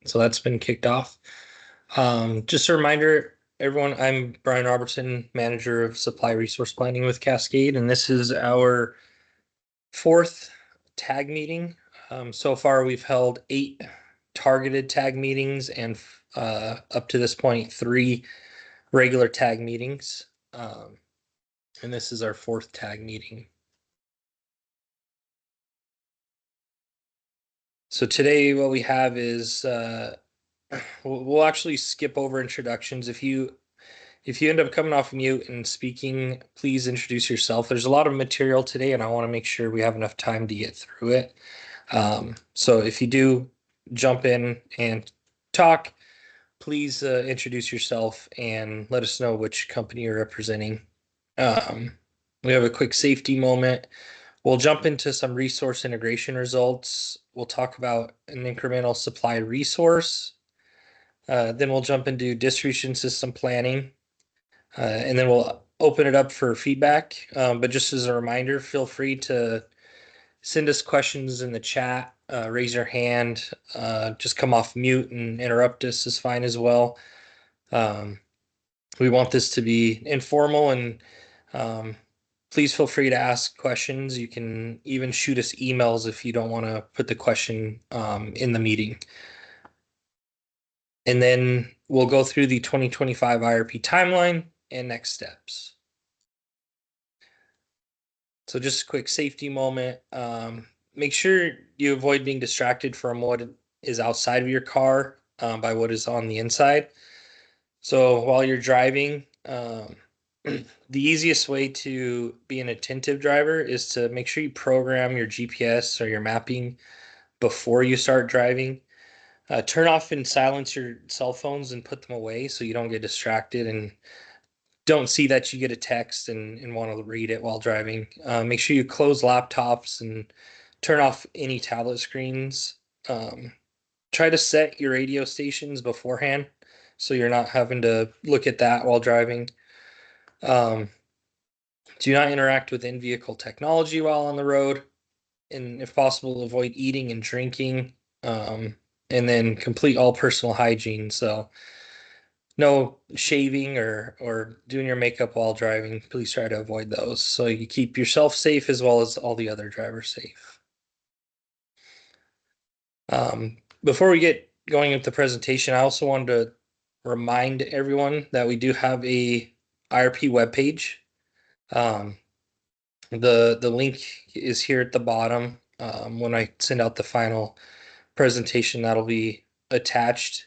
So that's been kicked off. Just a reminder, everyone, I'm Brian Robertson, manager of supply resource planning with Cascade, and this is our fourth tag meeting. So far, we've held 8 targeted tag meetings and up to this point, 3 regular tag meetings. And this is our fourth tag meeting. So today, what we have is we'll actually skip over introductions. If you end up coming off mute and speaking, please introduce yourself. There's a lot of material today, and I want to make sure we have enough time to get through it. So if you do jump in and talk, please introduce yourself and let us know which company you're representing. We have a quick safety moment. We'll jump into some resource integration results. We'll talk about an incremental supply resource. Then we'll jump into distribution system planning. And then we'll open it up for feedback. But just as a reminder, feel free to send us questions in the chat, raise your hand, just come off mute and interrupt us is fine as well. We want this to be informal, and please feel free to ask questions. You can even shoot us emails if you don't want to put the question in the meeting. And then we'll go through the 2025 IRP timeline and next steps. So just a quick safety moment. Make sure you avoid being distracted from what is outside of your car by what is on the inside. So while you're driving, the easiest way to be an attentive driver is to make sure you program your GPS or your mapping before you start driving. Turn off and silence your cell phones and put them away so you don't get distracted and don't see that you get a text and want to read it while driving. Make sure you close laptops and turn off any tablet screens. Try to set your radio stations beforehand so you're not having to look at that while driving. Do not interact with in-vehicle technology while on the road. And if possible, avoid eating and drinking. And then complete all personal hygiene. So no shaving or doing your makeup while driving. Please try to avoid those so you keep yourself safe as well as all the other drivers safe. Before we get going with the presentation, I also wanted to remind everyone that we do have a IRP webpage. The link is here at the bottom. When I send out the final presentation, that'll be attached.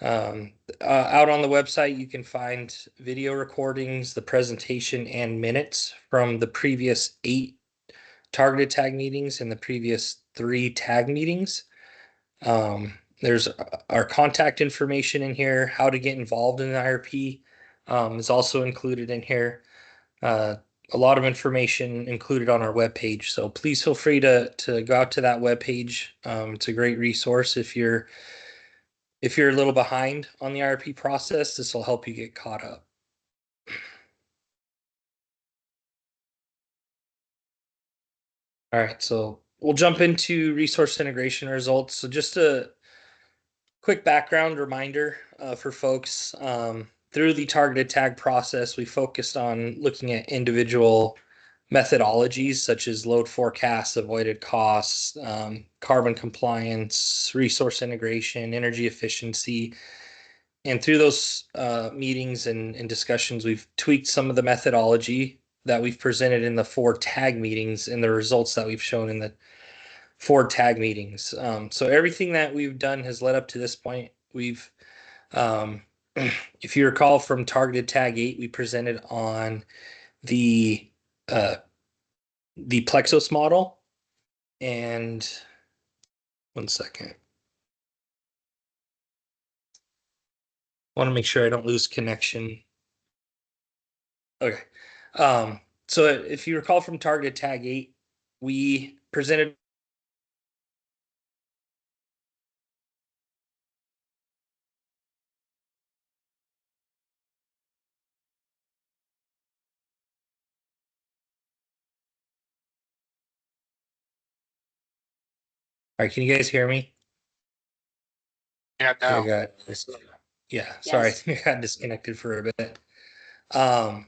Out on the website, you can find video recordings, the presentation, and minutes from the previous 8 targeted tag meetings and the previous 3 tag meetings. There's our contact information in here. How to get involved in the IRP is also included in here. A lot of information included on our webpage. So please feel free to go out to that webpage. It's a great resource if you're a little behind on the IRP process. This will help you get caught up. All right, so we'll jump into resource integration results. So just a quick background reminder for folks. Through the targeted tag process, we focused on looking at individual methodologies such as load forecasts, avoided costs, carbon compliance, resource integration, energy efficiency. And through those meetings and discussions, we've tweaked some of the methodology that we've presented in the 4 tag meetings and the results that we've shown in the 4 tag meetings. So everything that we've done has led up to this point. We've, if you recall from targeted tag 8, we presented on the Plexos model. And one second. I want to make sure I don't lose connection. Okay. So if you recall from targeted tag 8, we presented. All right, can you guys hear me? Yeah, I no. got yeah, sorry, Yes. I got disconnected for a bit. Um,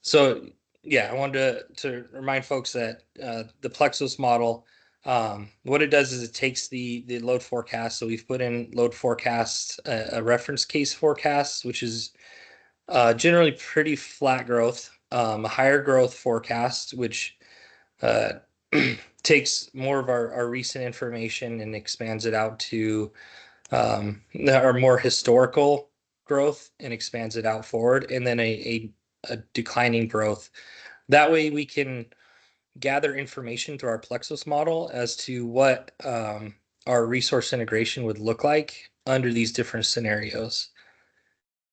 so yeah, I wanted to remind folks that the Plexos model, what it does is it takes the load forecast. So we've put in load forecast, a reference case forecast, which is generally pretty flat growth, a higher growth forecast, which uh, takes more of our recent information and expands it out to our more historical growth and expands it out forward, and then a declining growth. That way we can gather information through our Plexus model as to what our resource integration would look like under these different scenarios.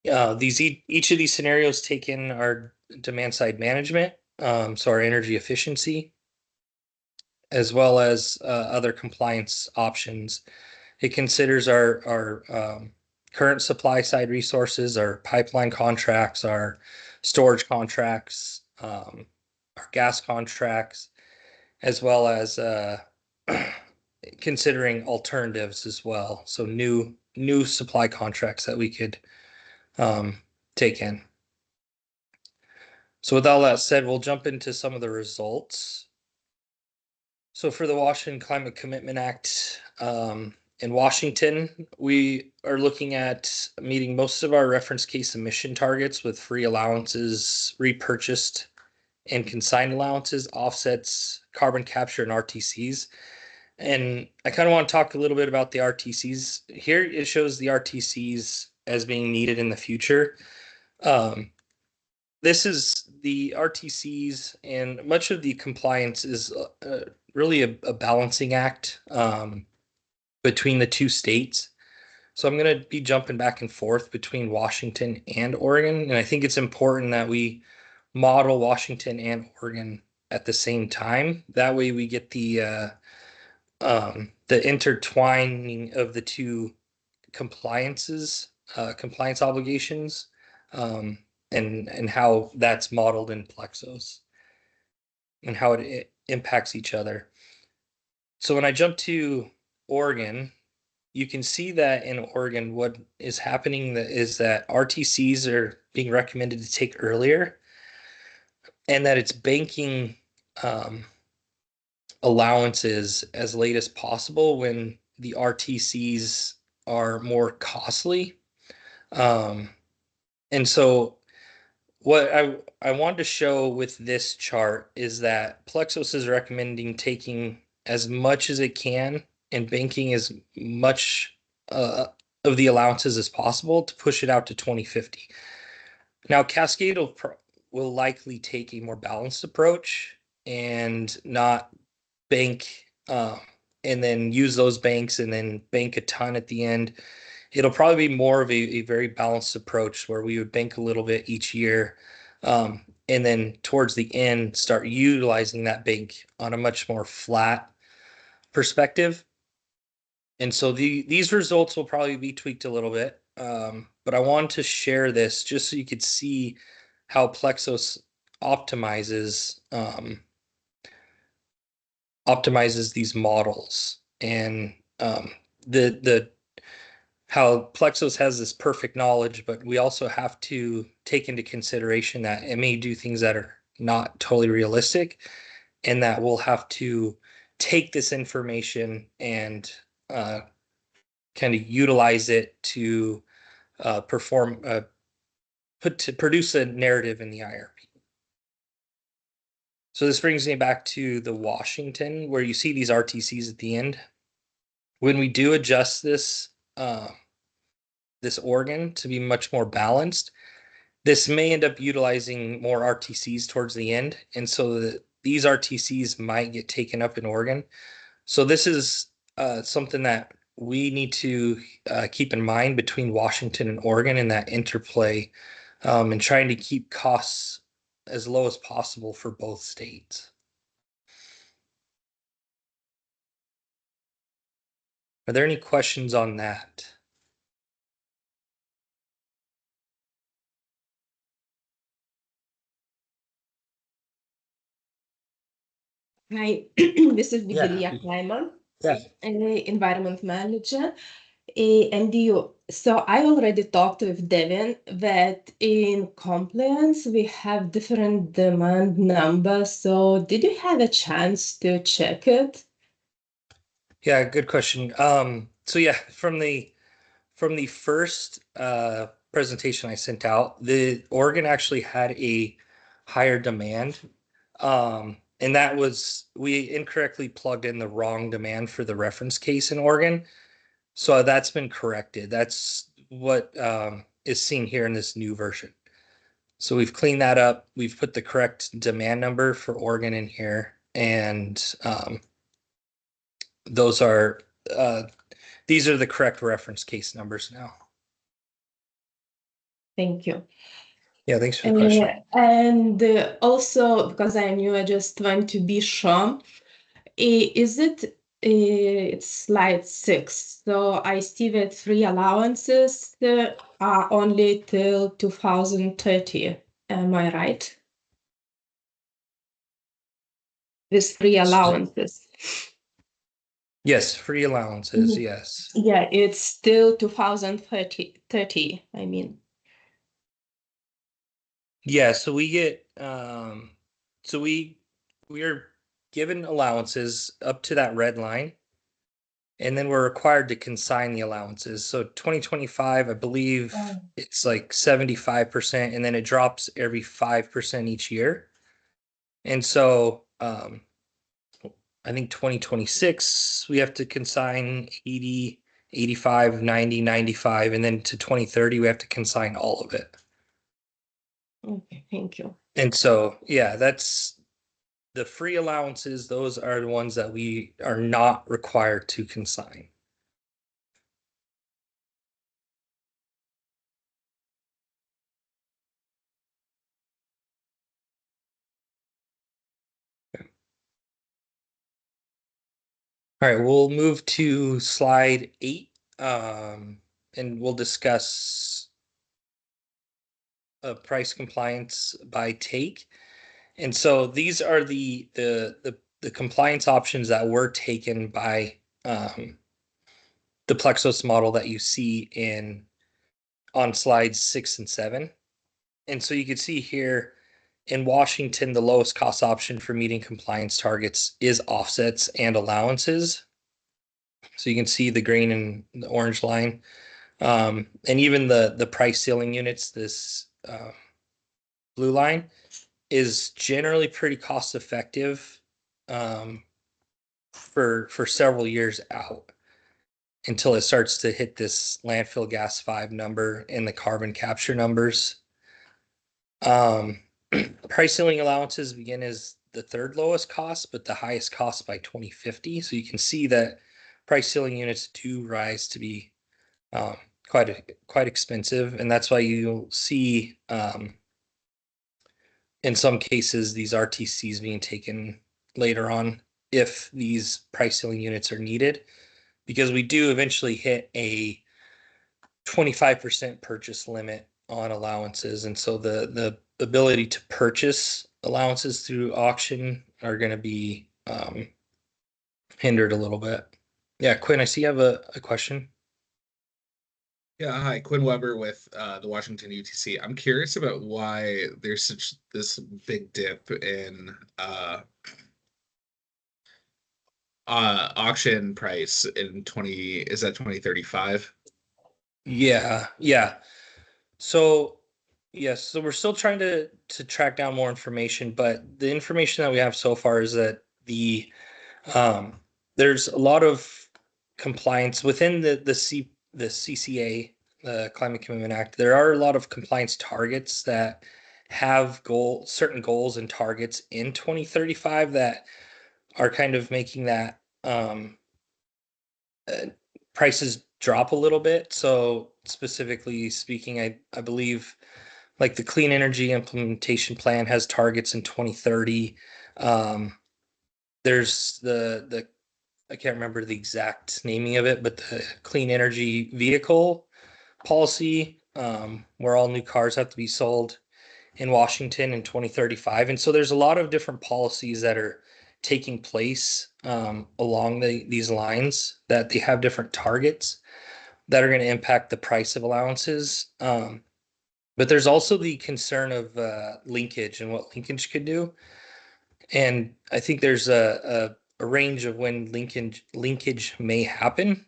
Each of these scenarios take in our demand side management, so our energy efficiency, as well as other compliance options. It considers our current supply side resources, our pipeline contracts, our storage contracts, our gas contracts, as well as considering alternatives as well. So new supply contracts that we could take in. So with all that said, we'll jump into some of the results. So for the Washington Climate Commitment Act in Washington, we are looking at meeting most of our reference case emission targets with free allowances repurchased and consigned allowances, offsets, carbon capture, and RTCs. And I kind of want to talk a little bit about the RTCs. Here it shows the RTCs as being needed in the future. This is the RTCs, and much of the compliance is really a balancing act between the two states. So I'm going to be jumping back and forth between Washington and Oregon, and I think it's important that we model Washington and Oregon at the same time. That way, we get the intertwining of the two compliance obligations, um, and how that's modeled in Plexos and how it impacts each other. So when I jump to Oregon, you can see that in Oregon, what is happening is that RTCs are being recommended to take earlier, and that it's banking um, allowances as late as possible when the RTCs are more costly. Um, and so what I wanted to show with this chart is that Plexos is recommending taking as much as it can and banking as much uh, of the allowances as possible to push it out to 2050. Now, Cascade will likely take a more balanced approach and not bank and then use those banks and then bank a ton at the end. It'll probably be more of a very balanced approach where we would bank a little bit each year, and then towards the end start utilizing that bank on a much more flat perspective. And so these results will probably be tweaked a little bit, but I wanted to share this just so you could see how Plexos optimizes optimizes these models, and the how Plexos has this perfect knowledge, but we also have to take into consideration that it may do things that are not totally realistic, and that we'll have to take this information and kind of utilize it to perform to produce a narrative in the IRP. So this brings me back to the Washington, where you see these RTCs at the end. When we do adjust this organ to be much more balanced, this may end up utilizing more RTCs towards the end, and so these RTCs might get taken up in Oregon. So this is something that we need to keep in mind between Washington and Oregon in that interplay, and trying to keep costs as low as possible for both states. Are there any questions on that? Hi, this is Yeah. Vigilia Kleiman, Yeah. an environment manager. And so I already talked with Devin that in compliance we have different demand numbers. So did you have a chance to check it? Yeah, good question. So yeah, from the first presentation I sent out, the Oregon actually had a higher demand. And that was we incorrectly plugged in the wrong demand for the reference case in Oregon. So that's been corrected. That's what is seen here in this new version. So we've cleaned that up. We've put the correct demand number for Oregon in here, and those are uh, these are the correct reference case numbers now. Thank you. Yeah, thanks for the question. And also, because I knew, I just want to be sure, is it, it's slide 6. So I see that free allowances are only till 2030. Am I right? With free allowances. Yes, free allowances, yes. Yeah, it's still 2030, I mean. Yeah, so we get so we are given allowances up to that red line, and then we're required to consign the allowances. So 2025, I believe it's like 75%, and then it drops every 5% each year. And so I think 2026 we have to consign 80, 85, 90, 95, and then to 2030 we have to consign all of it. Okay, thank you. And so, yeah, that's the free allowances. Those are the ones that we are not required to consign. All right, we'll move to slide 8, and we'll discuss price compliance by take. And so these are the compliance options that were taken by the Plexos model that you see in on slides 6 and 7. And so you can see here in Washington, the lowest cost option for meeting compliance targets is offsets and allowances. So you can see the green and the orange line. And even the price ceiling units, this blue line, is generally pretty cost effective for several years out until it starts to hit this landfill gas 5 number and the carbon capture numbers. Price ceiling allowances begin as the third lowest cost, but the highest cost by 2050. So you can see that price ceiling units do rise to be um, quite expensive, and that's why you'll see in some cases these RTCs being taken later on if these price ceiling units are needed, because we do eventually hit a 25% purchase limit on allowances, and so the ability to purchase allowances through auction are going to be hindered a little bit. Yeah, Quinn, I see you have a question. Yeah, hi, Quinn Weber with the Washington UTC. I'm curious about why there's such this big dip in auction price in 20, is that 2035? Yeah. So yes, so we're still trying to track down more information, but the information that we have so far is that um, there's a lot of compliance within the CCA, the Climate Commitment Act. There are a lot of compliance targets that have certain goals and targets in 2035 that are kind of making that uh, prices drop a little bit. So specifically speaking, I believe like the Clean Energy Implementation Plan has targets in 2030. There's the I can't remember the exact naming of it, but the Clean Energy Vehicle policy, where all new cars have to be sold in Washington in 2035. And so there's a lot of different policies that are taking place along these lines that they have different targets. that are going to impact the price of allowances. But there's also the concern of linkage and what linkage could do. And I think there's a range of when linkage may happen,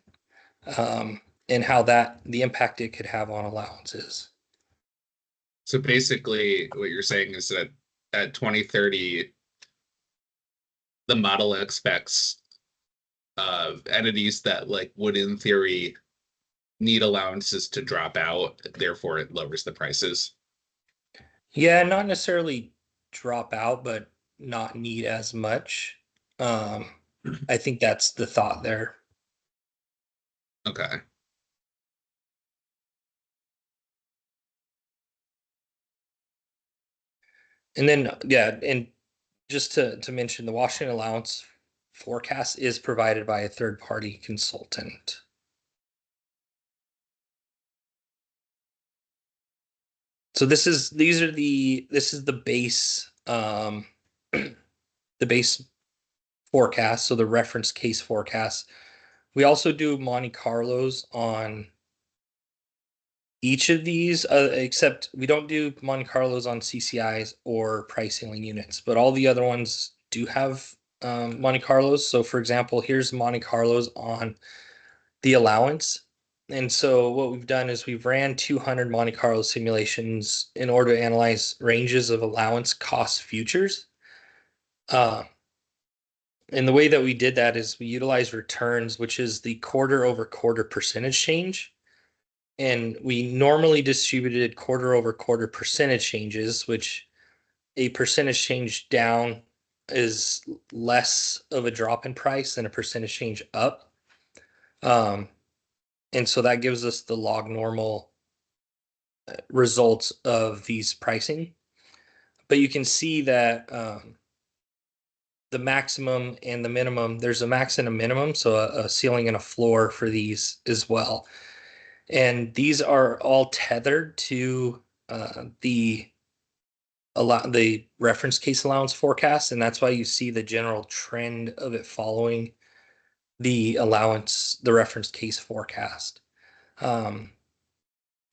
and how the impact it could have on allowances. So basically, what you're saying is that at 2030, the model expects entities that like would in theory need allowances to drop out, therefore it lowers the prices. Yeah, not necessarily drop out, but not need as much. I think that's the thought there. Okay. And then, yeah, and just to mention, the Washington allowance forecast is provided by a third party consultant. So this is the base the base forecast, so the reference case forecast. We also do Monte Carlos on each of these, except we don't do Monte Carlos on CCIs or price ceiling units, but all the other ones do have Monte Carlos. So for example, here's Monte Carlos on the allowance. And so what we've done is we've ran 200 Monte Carlo simulations in order to analyze ranges of allowance cost futures. And the way that we did that is we utilized returns, which is the quarter over quarter percentage change. And we normally distributed quarter over quarter percentage changes, which a percentage change down is less of a drop in price than a percentage change up. And so that gives us the log normal results of these pricing. But you can see that the maximum and the minimum, there's a max and a minimum, so a ceiling and a floor for these as well. And these are all tethered to the reference case allowance forecast, and that's why you see the general trend of it following the reference case forecast.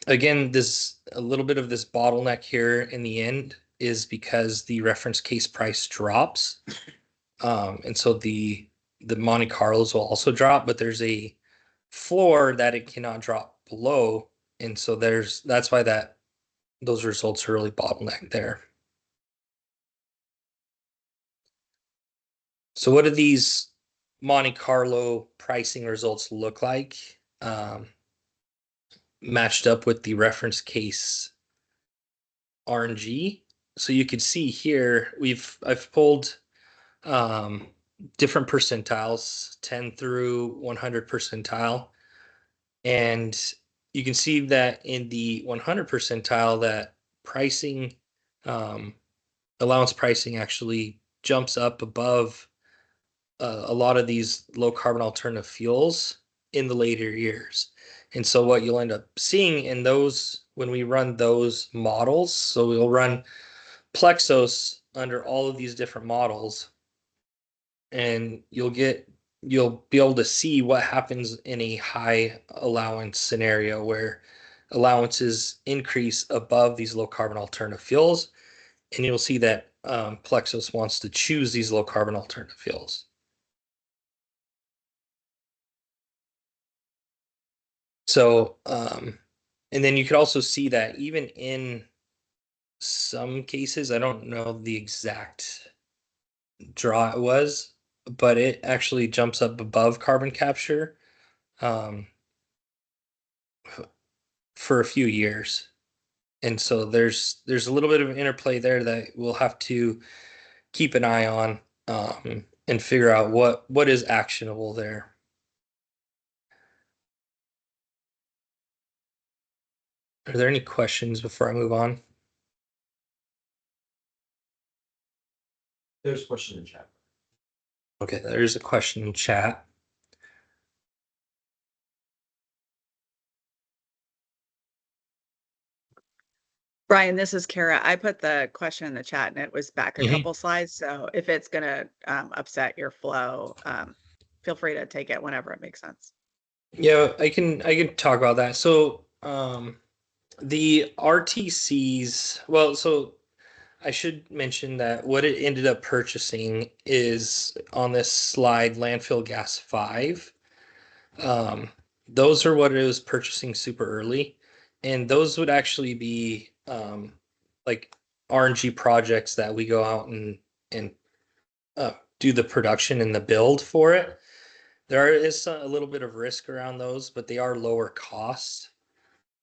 Again, a little bit of this bottleneck here in the end is because the reference case price drops. And so the Monte Carlos will also drop, but there's a floor that it cannot drop below. And so that's why those results are really bottlenecked there. So what do these Monte Carlo pricing results look like, matched up with the reference case RNG? So you can see here, I've pulled different percentiles, 10 through 100 percentile. And you can see that in the 100 percentile, that pricing, allowance pricing actually jumps up above a lot of these low carbon alternative fuels in the later years. And so what you'll end up seeing in those, when we run those models, so we'll run Plexos under all of these different models, and you'll be able to see what happens in a high allowance scenario where allowances increase above these low carbon alternative fuels. And you'll see that Plexos wants to choose these low carbon alternative fuels. So, and then you could also see that even in some cases, I don't know the exact draw it was, but it actually jumps up above carbon capture for a few years. And so there's a little bit of an interplay there that we'll have to keep an eye on, and figure out what is actionable there. Are there any questions before I move on? There's a question in chat. Okay, there's a question in chat. Brian, this is Kara. I put the question in the chat and it was back a Mhm. couple slides. So if it's going to upset your flow, feel free to take it whenever it makes sense. Yeah, I can talk about that. So the RTCs, well, so I should mention that what it ended up purchasing is on this slide, landfill gas 5. Um, those are what it was purchasing super early, and those would actually be like RNG projects that we go out and do the production and the build for it. There is a little bit of risk around those, but they are lower cost.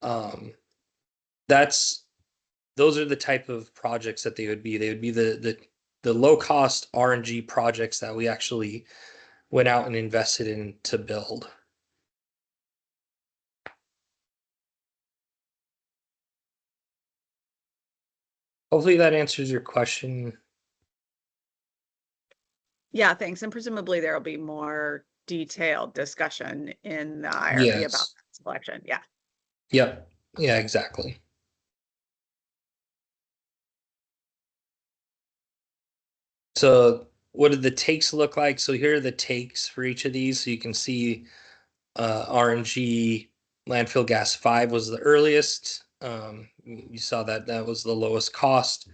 Um, that's those are the type of projects that they would be. They would be the low cost RNG projects that we actually went out and invested in to build. Hopefully that answers your question. Yeah, thanks. And presumably there'll be more detailed discussion in the IRP about Yes. that selection. Yeah. Yep. Yeah, exactly. So what did the takes look like? So here are the takes for each of these. So you can see RNG landfill gas 5 was the earliest. You saw that that was the lowest cost.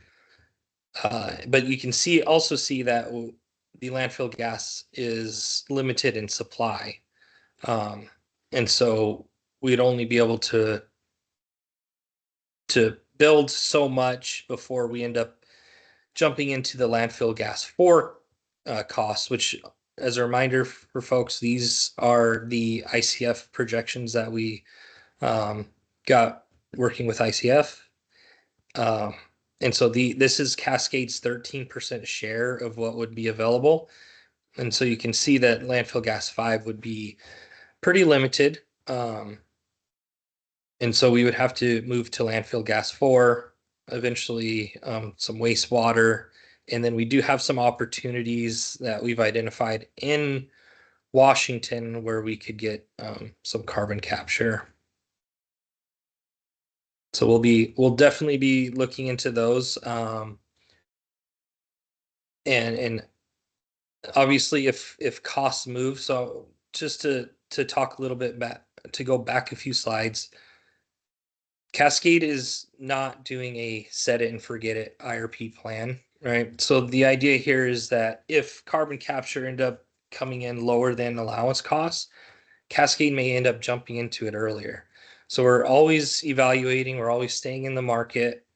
But you can also see that the landfill gas is limited in supply. Um, and so we'd only be able to build so much before we end up jumping into the landfill gas 4 costs, which, as a reminder for folks, these are the ICF projections that we got working with ICF. Um, and so this is Cascade's 13% share of what would be available. And so you can see that landfill gas 5 would be pretty limited. And so we would have to move to landfill gas 4, eventually some wastewater. And then we do have some opportunities that we've identified in Washington where we could get some carbon capture. So we'll definitely be looking into those. And obviously if costs move, so just to talk a little bit back, to go back a few slides, Cascade is not doing a set it and forget it IRP plan, right? So the idea here is that if carbon capture end up coming in lower than allowance costs, Cascade may end up jumping into it earlier. So we're always evaluating, we're always staying in the market.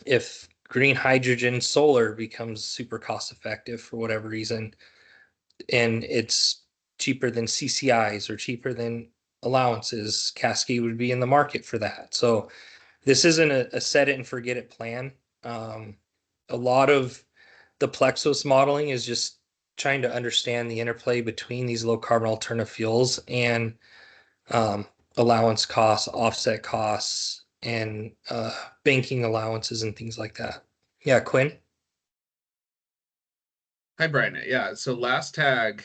If green hydrogen solar becomes super cost effective for whatever reason, and it's cheaper than CCIs or cheaper than allowances, Cascade would be in the market for that. So this isn't a set it and forget it plan. A lot of the Plexos modeling is just trying to understand the interplay between these low carbon alternative fuels and um, allowance costs, offset costs, and banking allowances and things like that. Yeah, Quinn. Hi, Brian. Yeah, so last tag,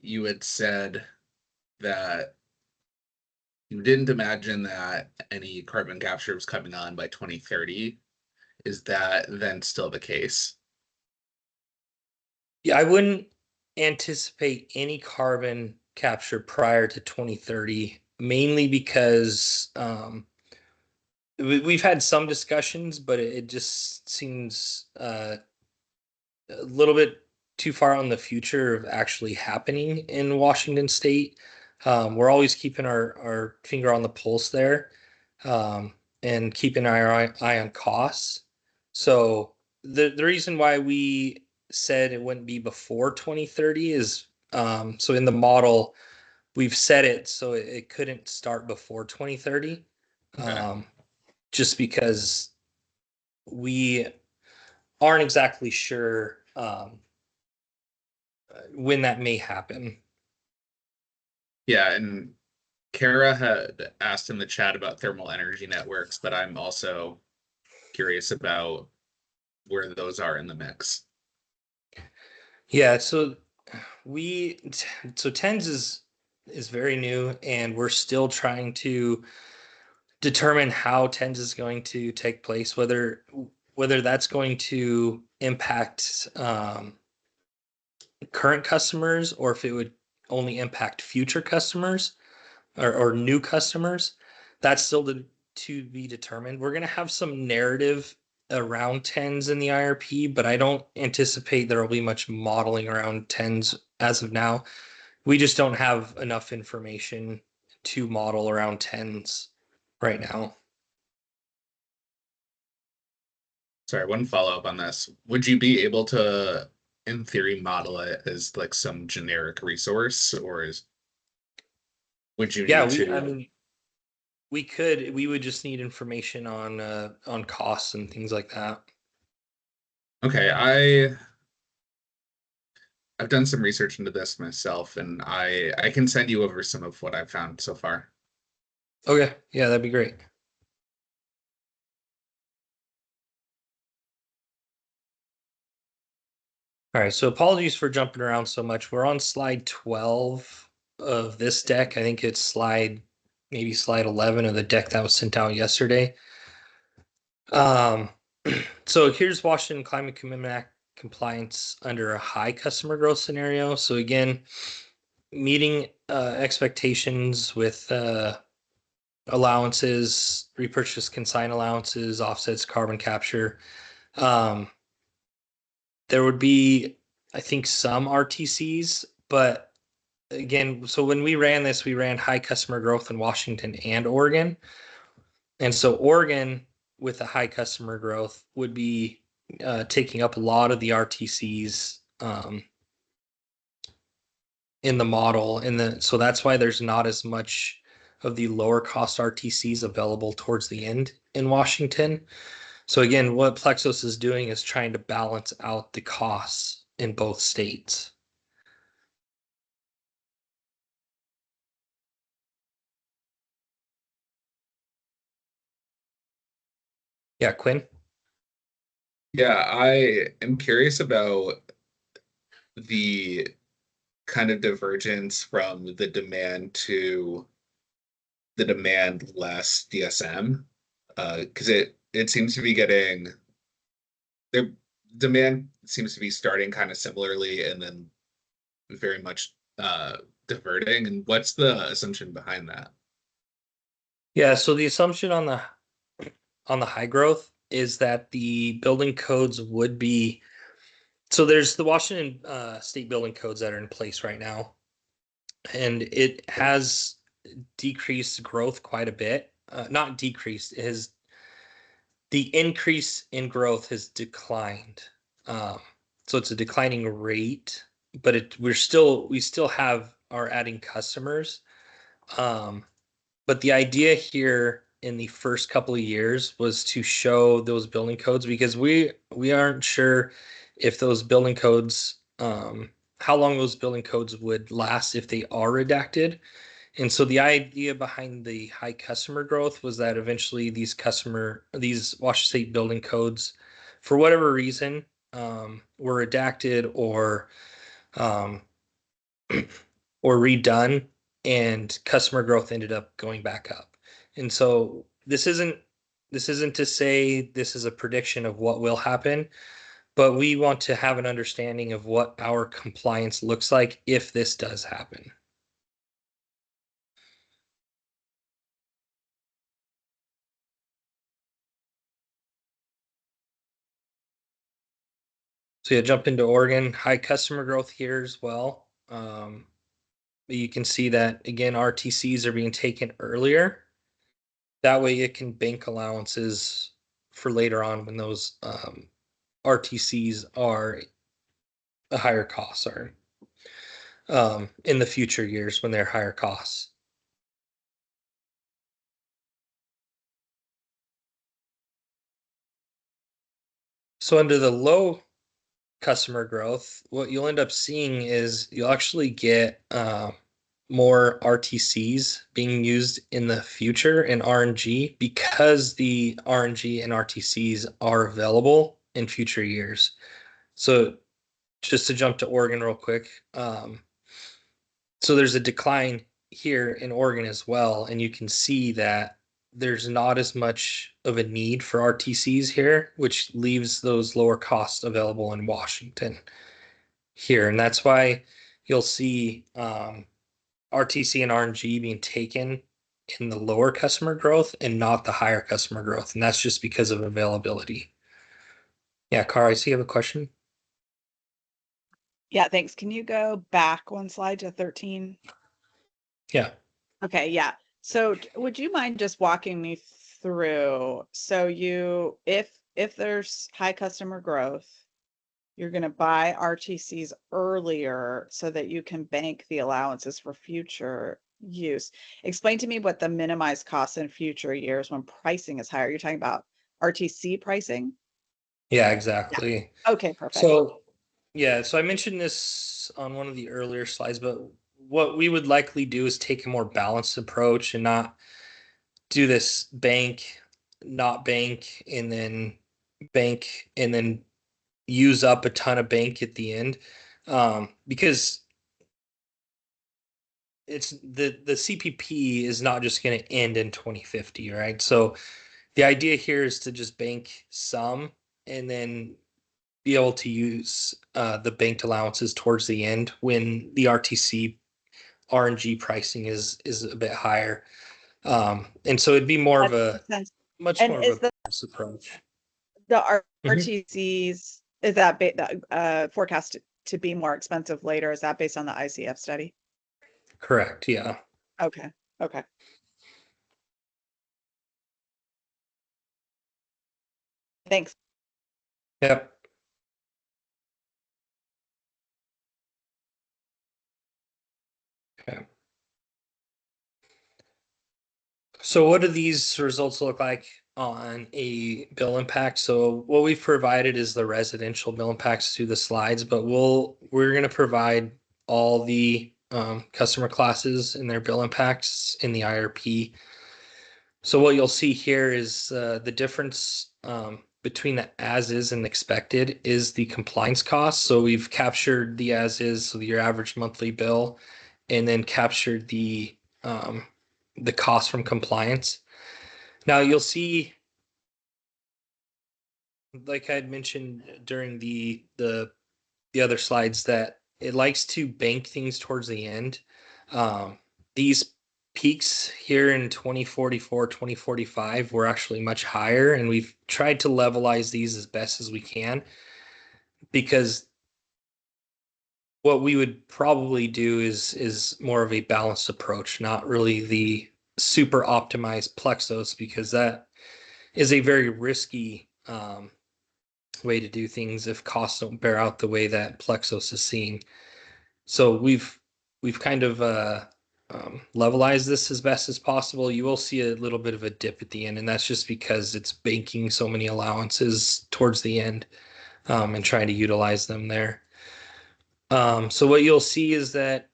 you had said that you didn't imagine that any carbon capture was coming on by 2030. Is that then still the case? Yeah, I wouldn't anticipate any carbon capture prior to 2030, mainly because we've had some discussions, but it just seems a little bit too far on the future of actually happening in Washington State. We're always keeping our finger on the pulse there, um, and keeping our eye on costs. So the reason why we said it wouldn't be before 2030 is so in the model we've set it so it couldn't start before 2030, Okay. just because we aren't exactly sure when that may happen. Yeah, and Kara had asked in the chat about thermal energy networks, but I'm also curious about where those are in the mix. Yeah, so we so TENS is very new, and we're still trying to determine how TENS is going to take place, whether that's going to impact current customers or if it would only impact future customers or new customers. That's still to be determined. We're going to have some narrative around tens in the IRP, but I don't anticipate there will be much modeling around tens as of now. We just don't have enough information to model around tens right now. Sorry, one follow-up on this. Would you be able to, in theory, model it as like some generic resource, or would you Yeah, need to? I mean, we would just need information on costs and things like that. Okay, I've done some research into this myself, and I can send you over some of what I've found so far. Okay, yeah, that'd be great. All right, so apologies for jumping around so much. We're on slide 12 of this deck. I think it's maybe slide 11 of the deck that was sent out yesterday. So here's Washington Climate Commitment Act compliance under a high customer growth scenario. So again, meeting expectations with allowances, repurchase consign allowances, offsets, carbon capture. There would be, I think, some RTCs, but again, so when we ran this, we ran high customer growth in Washington and Oregon. And so Oregon with a high customer growth would be taking up a lot of the RTCs in the model. So that's why there's not as much of the lower cost RTCs available towards the end in Washington. So again, what Plexos is doing is trying to balance out the costs in both states. Yeah, Quinn? Yeah, I am curious about the kind of divergence from the demand less DSM, because it seems to be getting their demand seems to be starting kind of similarly and then very much diverting. And what's the assumption behind that? Yeah, so the assumption on the high growth is that the building codes would be, so there's the Washington state building codes that are in place right now, and it has decreased growth quite a bit. Not decreased, it has the increase in growth has declined. Um, so it's a declining rate, but we still are adding customers. But the idea here in the first couple of years was to show those building codes because we aren't sure if those building codes how long those building codes would last if they are redacted. And so the idea behind the high customer growth was that eventually these Washington State building codes, for whatever reason, were redacted um, or redone, and customer growth ended up going back up. And so this isn't to say this is a prediction of what will happen, but we want to have an understanding of what our compliance looks like if this does happen. So yeah, jump into Oregon, high customer growth here as well. You can see that again, RTCs are being taken earlier. That way it can bank allowances for later on when those RTCs are a higher cost or in the future years when they're higher costs. So under the low customer growth, what you'll end up seeing is you'll actually get more RTCs being used in the future in RNG because the RNG and RTCs are available in future years. So just to jump to Oregon real quick. So there's a decline here in Oregon as well, and you can see that there's not as much of a need for RTCs here, which leaves those lower costs available in Washington here. And that's why you'll see RTC and RNG being taken in the lower customer growth and not the higher customer growth. And that's just because of availability. Yeah, Car, I see you have a question. Yeah, thanks. Can you go back one slide to 13? Yeah. Okay, yeah. So would you mind just walking me through? So if there's high customer growth, you're going to buy RTCs earlier so that you can bank the allowances for future use. Explain to me what the minimized costs in future years when pricing is higher. You're talking about RTC pricing? Yeah, exactly. Okay, perfect. So, yeah, so I mentioned this on one of the earlier slides, but what we would likely do is take a more balanced approach and not do this bank, not bank, and then bank, and then use up a ton of bank at the end. Because it's the CPP is not just going to end in 2050, right? So the idea here is to just bank some and then be able to use the banked allowances towards the end when the RTC RNG pricing is a bit higher. And so it'd be more of That a makes sense. much And more of is a the balanced approach. Mhm. RTCs, is that forecast to be more expensive later? Is that based on the ICF study? Correct. Yeah. Okay, okay. Thanks. Yep. Okay. So what do these results look like on a bill impact? So what we've provided is the residential bill impacts through the slides, but we're going to provide all the customer classes and their bill impacts in the IRP. So what you'll see here is the difference between the as is and expected is the compliance cost. So we've captured the as is, so your average monthly bill, and then captured the cost from compliance. Now you'll see, like I had mentioned during the other slides, that it likes to bank things towards the end. These peaks here in 2044, 2045 were actually much higher, and we've tried to levelize these as best as we can, because what we would probably do is more of a balanced approach, not really the super optimized Plexos, because that is a very risky way to do things if costs don't bear out the way that Plexos is seeing. So we've kind of levelized this as best as possible. You will see a little bit of a dip at the end, and that's just because it's banking so many allowances towards the end and trying to utilize them there. So what you'll see is that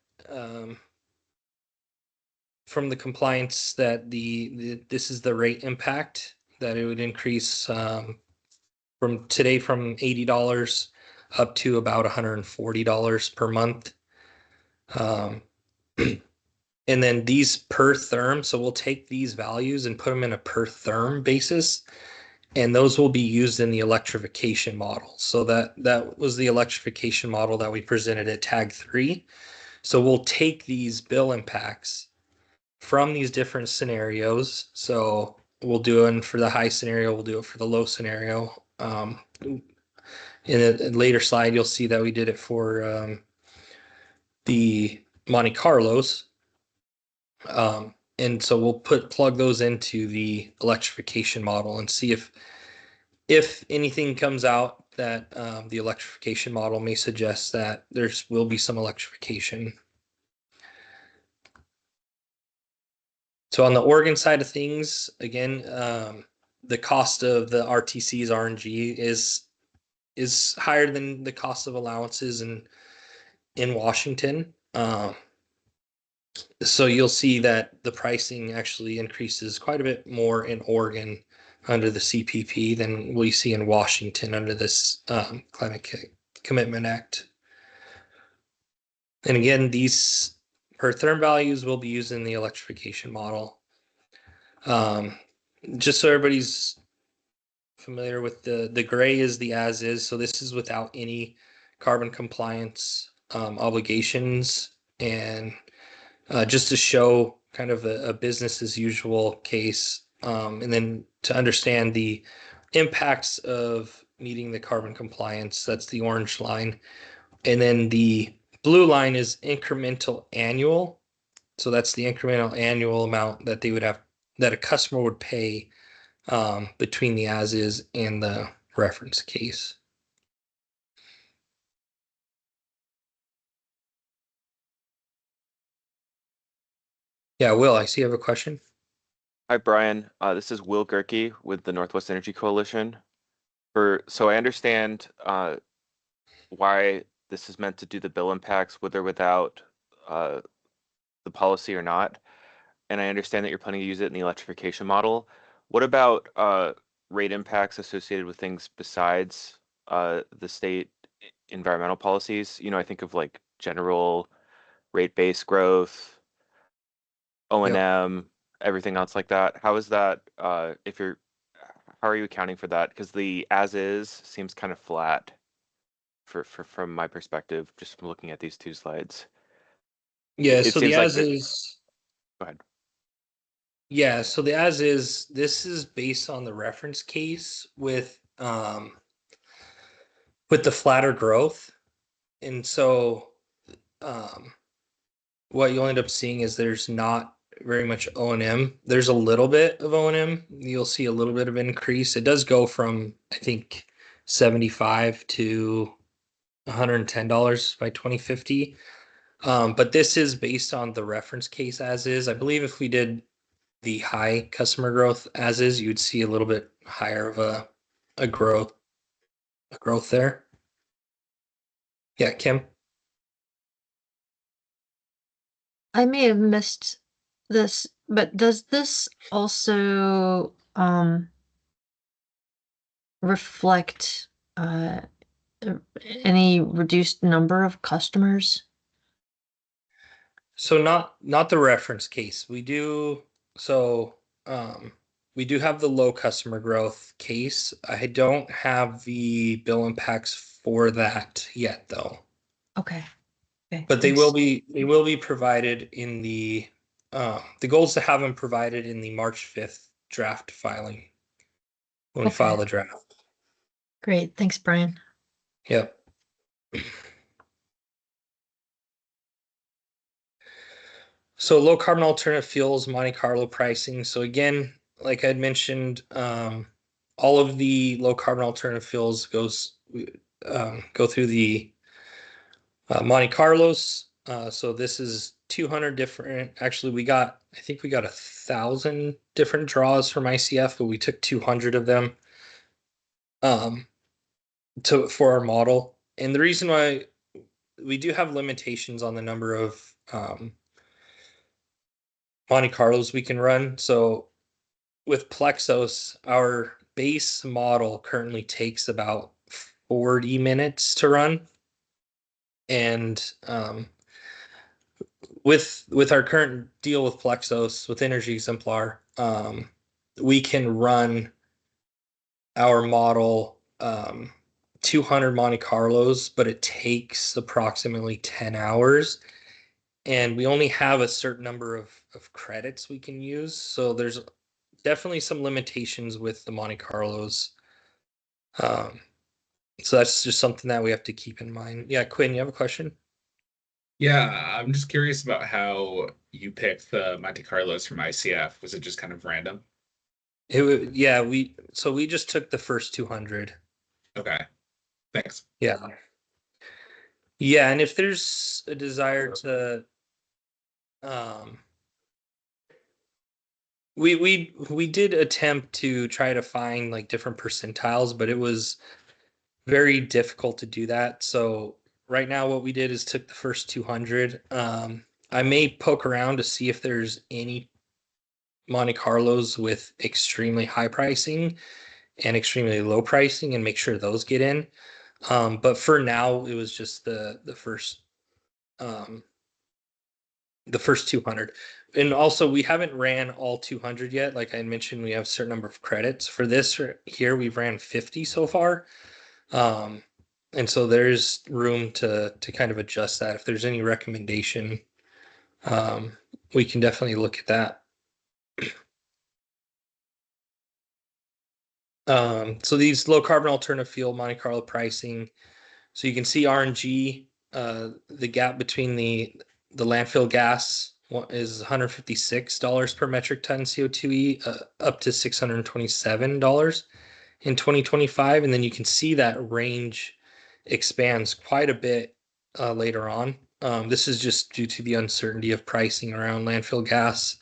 from the compliance that this is the rate impact, that it would increase from today from $80 up to about $140 per month. And then these per therm, so we'll take these values and put them in a per therm basis, and those will be used in the electrification model. So that was the electrification model that we presented at tag 3. So we'll take these bill impacts from these different scenarios. So we'll do it for the high scenario, we'll do it for the low scenario. In a later slide, you'll see that we did it for the Monte Carlos. And so we'll plug those into the electrification model and see if anything comes out that the electrification model may suggest that there's will be some electrification. So on the Oregon side of things, again, the cost of the RTC's RNG is higher than the cost of allowances in Washington. So you'll see that the pricing actually increases quite a bit more in Oregon under the CPP than we see in Washington under this Climate Commitment Act. And again, these per therm values will be used in the electrification model. Just so everybody's familiar with the gray is the as is. So this is without any carbon compliance obligations, and just to show kind of a business as usual case, and then to understand the impacts of meeting the carbon compliance. That's the orange line. And then the blue line is incremental annual. So that's the incremental annual amount that they would have, that a customer would pay between the as is and the reference case. Yeah, Will, I see you have a question. Hi, Brian. This is Will Gerke with the Northwest Energy Coalition. So I understand why this is meant to do the bill impacts with or without the policy or not. And I understand that you're planning to use it in the electrification model. What about rate impacts associated with things besides the state environmental policies? I think of like general rate-based growth, O&M, everything else like that. How is that, how are you accounting for that? Because the as is seems kind of flat from my perspective, just from looking at these two slides. Yeah, It so the seems like as is, go ahead. yeah, so the as is, this is based on the reference case with the flatter growth. And so what you'll end up seeing is there's not very much O&M. There's a little bit of O&M. You'll see a little bit of increase. It does go from, I think, $75 to $110 by 2050. But this is based on the reference case as is. I believe if we did the high customer growth as is, you'd see a little bit higher of a growth there. Yeah, Kim. I may have missed this, but does this also reflect any reduced number of customers? So not the reference case. We do we do have the low customer growth case. I don't have the bill impacts for that yet though. Okay. Okay. But thanks. they will be provided in the goal is to have them provided in the March 5th draft filing when we Okay. file the draft. Great. Thanks, Brian. Yep. So low carbon alternative fuels, Monte Carlo pricing. So again, like I'd mentioned, all of the low carbon alternative fuels go through the Monte Carlos. So this is 200 different. Actually, I think we got 1,000 different draws from ICF, but we took 200 of them for our model. And the reason why we do have limitations on the number of Monte Carlos we can run. So with Plexos, our base model currently takes about 40 minutes to run. And with our current deal with Plexos, with Energy Exemplar, we can run our model 200 Monte Carlos, but it takes approximately 10 hours. And we only have a certain number of credits we can use. So there's definitely some limitations with the Monte Carlos. So that's just something that we have to keep in mind. Yeah, Quinn, you have a question? Yeah, I'm just curious about how you picked the Monte Carlos from ICF. Was it just kind of random? Yeah, we just took the first 200. Okay, thanks. Yeah. Yeah, and if there's a desire to we did attempt to try to find like different percentiles, but it was very difficult to do that. So right now what we did is took the first 200. I may poke around to see if there's any Monte Carlos with extremely high pricing and extremely low pricing and make sure those get in. But for now it was just the first 200. And also we haven't ran all 200 yet. Like I mentioned, we have a certain number of credits for this here. We've ran 50 so far. And so there's room to kind of adjust that. If there's any recommendation, we can definitely look at that. So these low carbon alternative fuel Monte Carlo pricing. So you can see RNG, the gap between the landfill gas is $156 per metric ton CO2e, up to $627 in 2025. And then you can see that range expands quite a bit later on. This is just due to the uncertainty of pricing around landfill gas.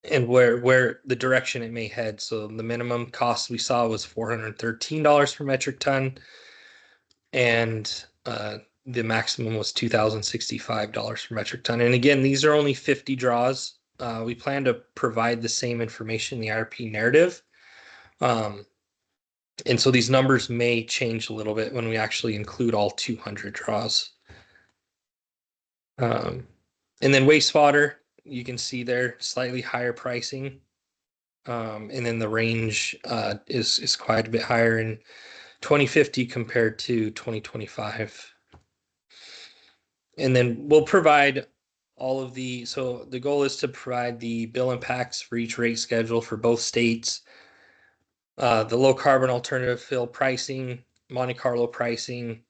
And where the direction it may head. So the minimum cost we saw was $413 per metric ton, and the maximum was $2,065 per metric ton. And again, these are only 50 draws. We plan to provide the same information in the IRP narrative. And so these numbers may change a little bit when we actually include all 200 draws. And then wastewater, you can see there slightly higher pricing. And then the range is quite a bit higher in 2050 compared to 2025. And then we'll provide all of so the goal is to provide the bill impacts for each rate schedule for both states, the low carbon alternative fuel pricing, Monte Carlo pricing.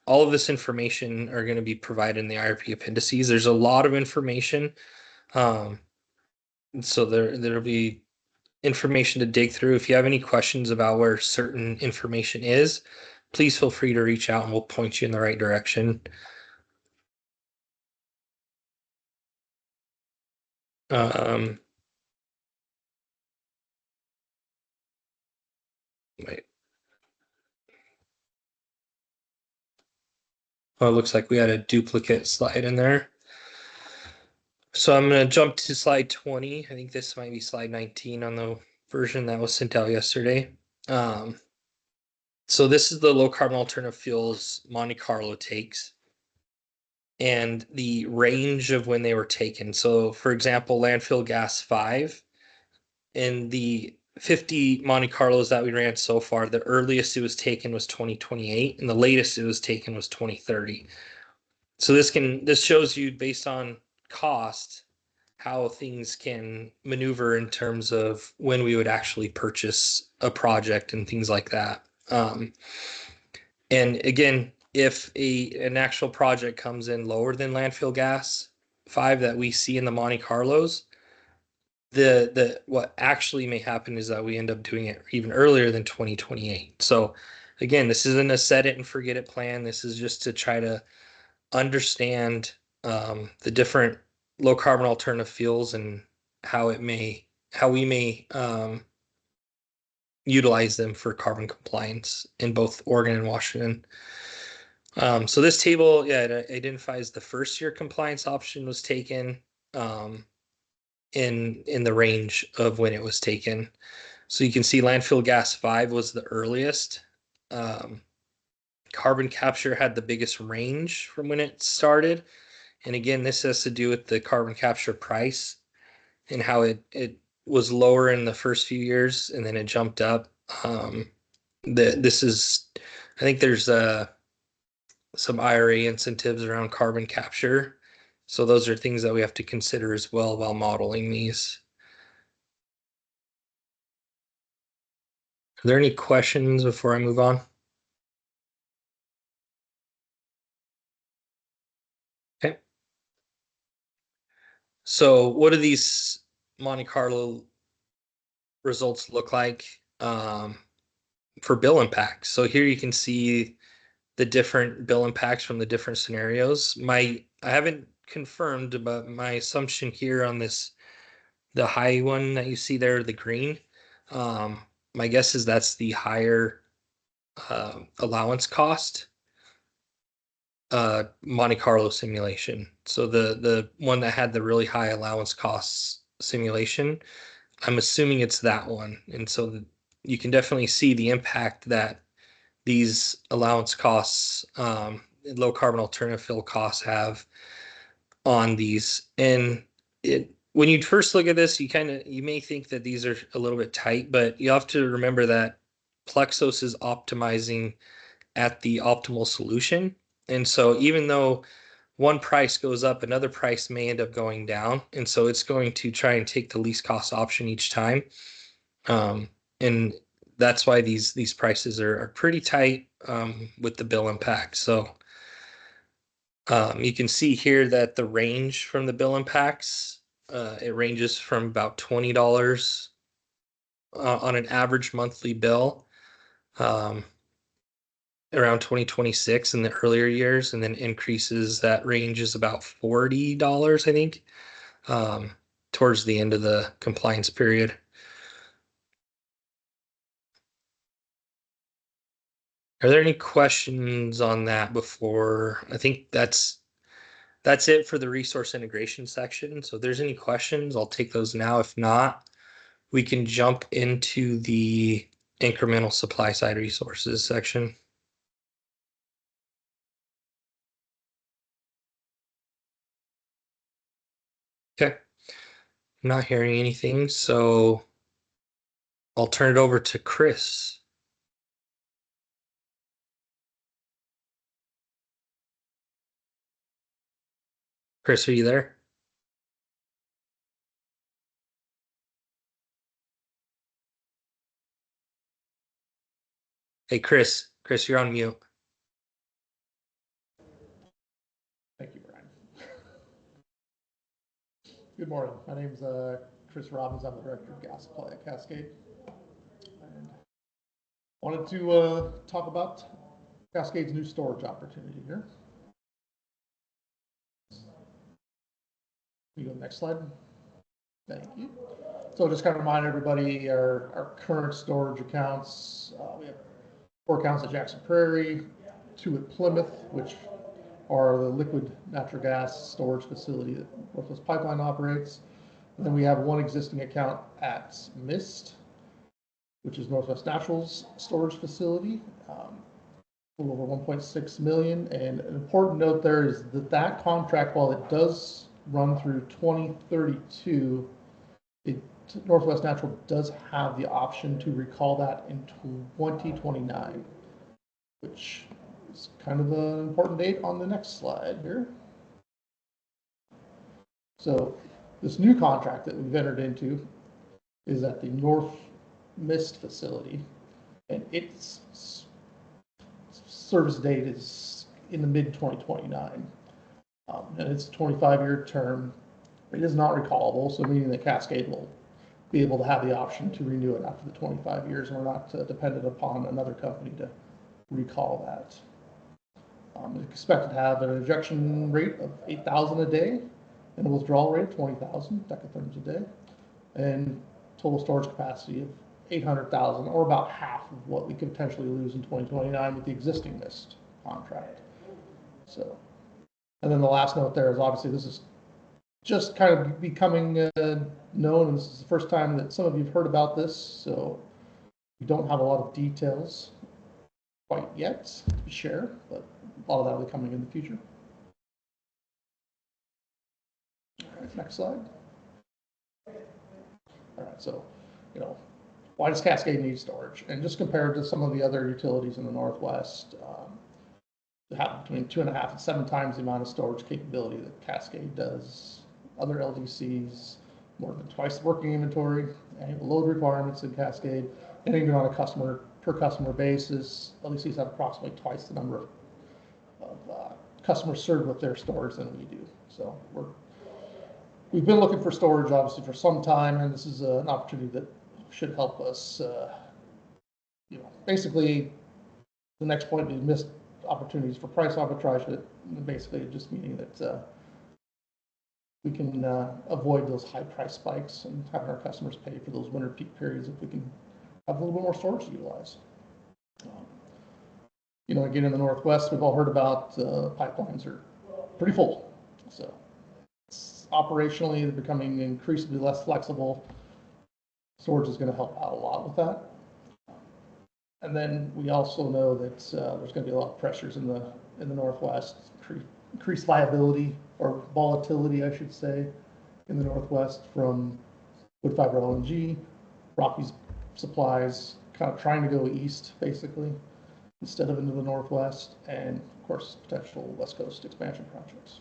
All of this information are going to be provided in the IRP appendices. There's a lot of information. So there'll be information to dig through. If you have any questions about where certain information is, please feel free to reach out and we'll point you in the right direction. Wait. Oh, it looks like we had a duplicate slide in there. So I'm going to jump to slide 20. I think this might be slide 19 on the version that was sent out yesterday. So this is the low carbon alternative fuels Monte Carlo takes and the range of when they were taken. So for example, landfill gas 5 in the 50 Monte Carlos that we ran so far, the earliest it was taken was 2028 and the latest it was taken was 2030. So this shows you based on cost how things can maneuver in terms of when we would actually purchase a project and things like that. And again, if an actual project comes in lower than landfill gas 5 that we see in the Monte Carlos, the what actually may happen is that we end up doing it even earlier than 2028. So again, this isn't a set it and forget it plan. This is just to try to understand the different low carbon alternative fuels and how we may utilize them for carbon compliance in both Oregon and Washington. So this table, it identifies the first year compliance option was taken in the range of when it was taken. So you can see landfill gas 5 was the earliest. Carbon capture had the biggest range from when it started. And again, this has to do with the carbon capture price and how it was lower in the first few years and then it jumped up. I think there's some IRA incentives around carbon capture. So those are things that we have to consider as well while modeling these. Are there any questions before I move on? Okay. So what do these Monte Carlo results look like for bill impacts? So here you can see the different bill impacts from the different scenarios. I haven't confirmed, but my assumption here on this, the high one that you see there, the green, my guess is that's the higher allowance cost Monte Carlo simulation. So the one that had the really high allowance costs simulation, I'm assuming it's that one. And so you can definitely see the impact that these allowance costs, low carbon alternative fuel costs have on these. And when you first look at this, you may think that these are a little bit tight, but you have to remember that Plexos is optimizing at the optimal solution. And so even though one price goes up, another price may end up going down. And so it's going to try and take the least cost option each time. And that's why these prices are pretty tight with the bill impact. So you can see here that the range from the bill impacts, it ranges from about $20 on an average monthly bill around 2026 in the earlier years, and then increases. That range is about $40, I think, towards the end of the compliance period. Are there any questions on that before? I think that's it for the resource integration section. So if there's any questions, I'll take those now. If not, we can jump into the incremental supply side resources section. Okay. I'm not hearing anything, so I'll turn it over to Chris. Chris, are you there? Hey, Chris, you're on mute. Thank you, Brian. Good morning. My name is Chris Robbins. I'm the Director of Gas Supply at Cascade. And wanted to talk about Cascade's new storage opportunity here. Can you go next slide? Thank you. So just kind of remind everybody our current storage accounts. We have 4 accounts at Jackson Prairie, 2 at Plymouth, which are the liquid natural gas storage facility that Northwest Pipeline operates. And then we have 1 existing account at Mist, which is Northwest Natural's storage facility, a little over 1.6 million. And an important note there is that contract, while it does run through 2032, Northwest Natural does have the option to recall that in 2029, which is kind of an important date on the next slide here. So this new contract that we've entered into is at the North Mist facility, and its service date is in the mid-2029, and it's a 25-year term. It is not recallable, so meaning that Cascade will be able to have the option to renew it after the 25 years, and we're not dependent upon another company to recall that. It's expected to have an injection rate of 8,000 a day and a withdrawal rate of 20,000 decatherms a day, and total storage capacity of 800,000, or about half of what we could potentially lose in 2029 with the existing Mist contract. So, and then the last note there is obviously this is just kind of becoming known, and this is the first time that some of you have heard about this, so we don't have a lot of details quite yet to share, but a lot of that will be coming in the future. All right, next slide. All right, so, why does Cascade need storage? And just compared to some of the other utilities in the Northwest, they have between 2.5 and 7 times the amount of storage capability that Cascade does. Other LDCs, more than twice the working inventory, annual load requirements in Cascade, and even on a per customer basis, LDCs have approximately twice the number of customers served with their storage than we do. So we've been looking for storage obviously for some time, and this is an opportunity that should help us. Basically, the next point would be missed opportunities for price arbitrage. Basically, just meaning that we can avoid those high price spikes and having our customers pay for those winter peak periods if we can have a little bit more storage to utilize. Again, in the Northwest, we've all heard about pipelines are pretty full. So operationally, they're becoming increasingly less flexible. Storage is going to help out a lot with that. And then we also know that there's going to be a lot of pressures in the Northwest, increased viability or volatility, I should say, in the Northwest from wood fiber LNG, Rockies supplies, kind of trying to go east, basically, instead of into the northwest, and of course, potential West Coast expansion projects.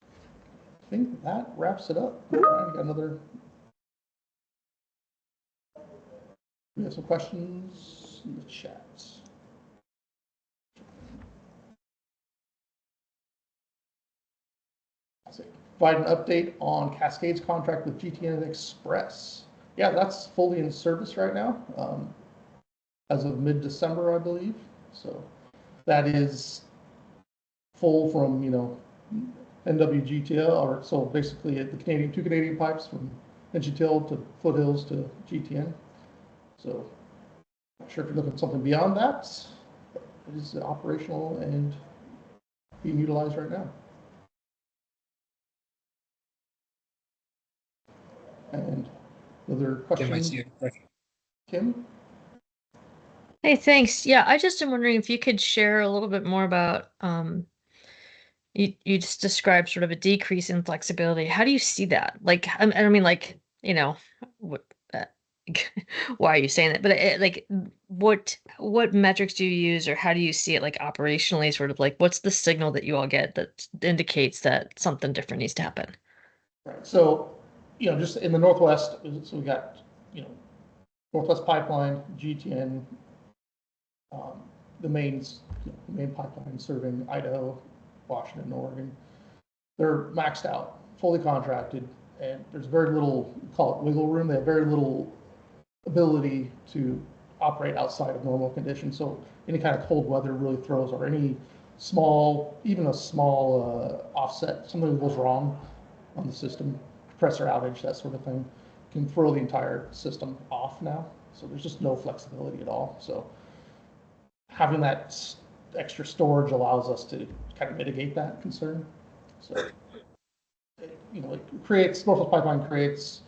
I think that wraps it up. I got another. We have some questions in the chat. Provide an update on Cascade's contract with GTN Express. Yeah, that's fully in service right now, as of mid-December, I believe. So that is full from, you know, NWGTL, or so basically the two Canadian pipes from NGTL to Foothills to GTN. So not sure if you're looking at something beyond that. It is operational and being utilized right now. And other questions? Kim? Hey, thanks. Yeah, I just am wondering if you could share a little bit more about you just described sort of a decrease in flexibility. How do you see that? Like, I mean, like, you know, what why are you saying that? But like, what metrics do you use, or how do you see it, like operationally? Sort of like, what's the signal that you all get that indicates that something different needs to happen? Right. So, you know, just in the Northwest, so we got, you know, Northwest Pipeline, GTN, the main pipeline serving Idaho, Washington, Oregon. They're maxed out, fully contracted, and there's very little, call it wiggle room. They have very little ability to operate outside of normal conditions. So any kind of cold weather really throws, or any small, even a small offset, something goes wrong on the system, compressor outage, that sort of thing, can throw the entire system off now. So there's just no flexibility at all. So having that extra storage allows us to kind of mitigate that concern. So, you know, it creates, Northwest Pipeline creates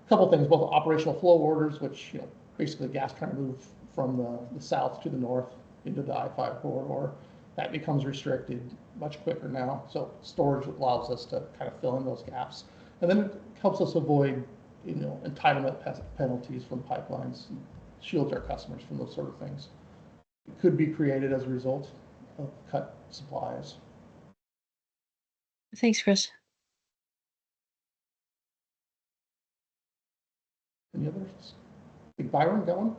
a couple things, both operational flow orders, which, you know, basically gas trying to move from the south to the north into the I-5 corridor. That becomes restricted much quicker now. So storage allows us to kind of fill in those gaps. And then it helps us avoid, you know, entitlement penalties from pipelines, and shields our customers from those sort of things. It could be created as a result of cut supplies. Thanks, Chris. Any others? Big Byron going?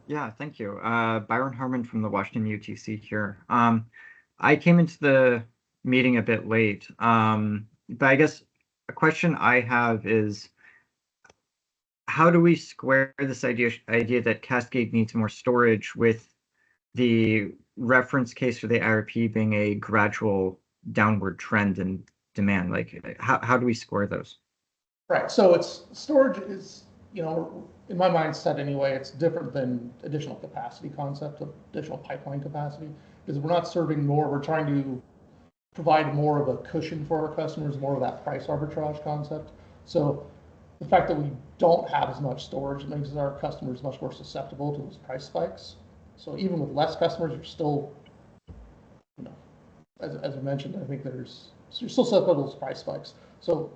Yeah, thank you. Byron Harmon from the Washington UTC here. I came into the meeting a bit late, but I guess a question I have is, how do we square this idea that Cascade needs more storage with the reference case for the IRP being a gradual downward trend in demand? Like, how do we square those? Right. So it's storage is, you know, in my mindset anyway, it's different than additional capacity concept of additional pipeline capacity, because we're not serving more. We're trying to provide more of a cushion for our customers, more of that price arbitrage concept. So the fact that we don't have as much storage makes our customers much more susceptible to those price spikes. So even with less customers, you're still, you know, as I mentioned, I think you're still susceptible to those price spikes. So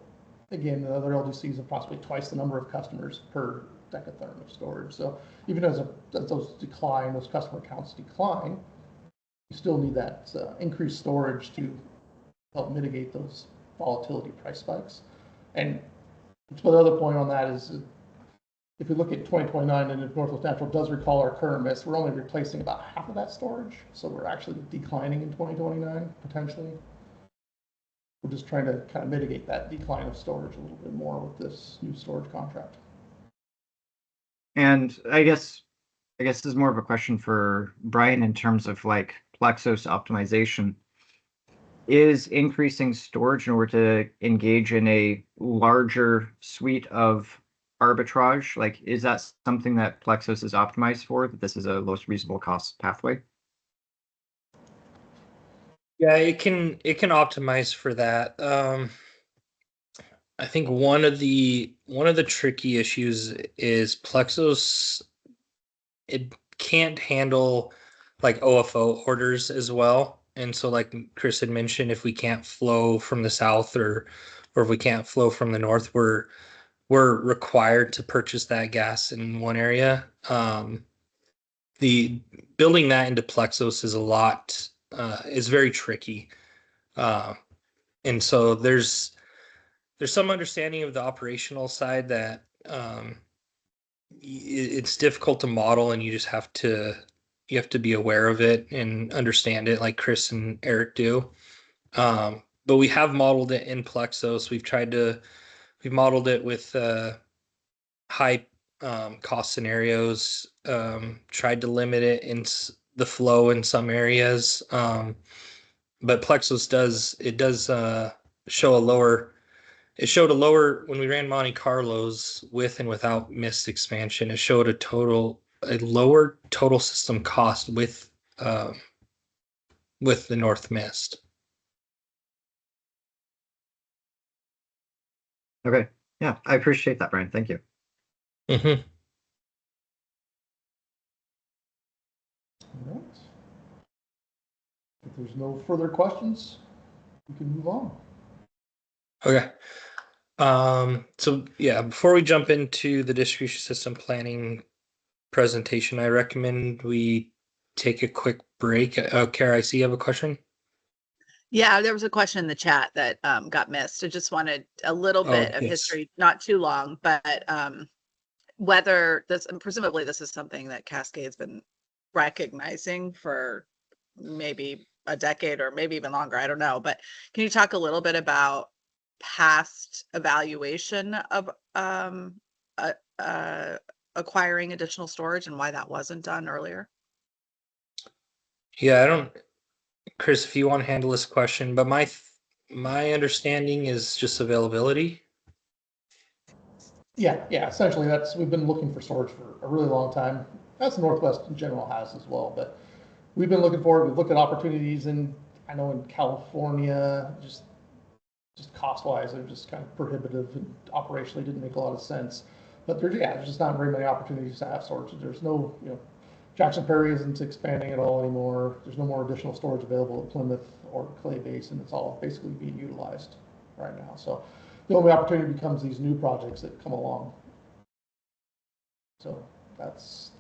again, the other LDCs have possibly twice the number of customers per decatherm of storage. So even as those decline, those customer counts decline, you still need that increased storage to help mitigate those volatility price spikes. And the other point on that is, if we look at 2029 and if Northwest Natural does recall our current mix, we're only replacing about half of that storage. So we're actually declining in 2029 potentially. We're just trying to kind of mitigate that decline of storage a little bit more with this new storage contract. And I guess this is more of a question for Brian in terms of like Plexos optimization. Is increasing storage in order to engage in a larger suite of arbitrage, like, is that something that Plexos is optimized for, that this is a lowest reasonable cost pathway? Yeah, it can optimize for that. I think one of the tricky issues is Plexos, it can't handle like OFO orders as well. And so like Chris had mentioned, if we can't flow from the south or if we can't flow from the north, we're we're required to purchase that gas in one area. The building that into Plexos is a lot, is very tricky. And so there's some understanding of the operational side that it's difficult to model, and you just have to be aware of it and understand it, like Chris and Eric do. But we have modeled it in Plexos. We've modeled it with high cost scenarios, tried to limit it in the flow in some areas. But Plexos does show a lower, it showed a lower, when we ran Monte Carlos with and without mist expansion, it showed a lower total system cost with the North Mist. Okay. Yeah, I appreciate that, Brian. Thank you. Mm-hmm. All right. If there's no further questions, we can move on. Okay. So yeah, before we jump into the distribution system planning presentation, I recommend we take a quick break. Kara, I see you have a question. Yeah, there was a question in the chat that got missed. I just wanted a little bit of yes. history, not too long, but whether this, and presumably this is something that Cascade's been recognizing for maybe a decade or maybe even longer. I don't know. But can you talk a little bit about past evaluation of acquiring additional storage and why that wasn't done earlier? Yeah, I don't, Chris, if you want to handle this question, but my understanding is just availability. Yeah, essentially we've been looking for storage for a really long time. That's Northwest in general has as well, but we've been looking for it. We've looked at opportunities I know in California, just cost-wise, they're just kind of prohibitive and operationally didn't make a lot of sense. But there's just not very many opportunities to have storage. There's no, Jackson Prairie isn't expanding at all anymore. There's no more additional storage available at Plymouth or Clay Basin. It's all basically being utilized right now. So the only opportunity becomes these new projects that come along. So that's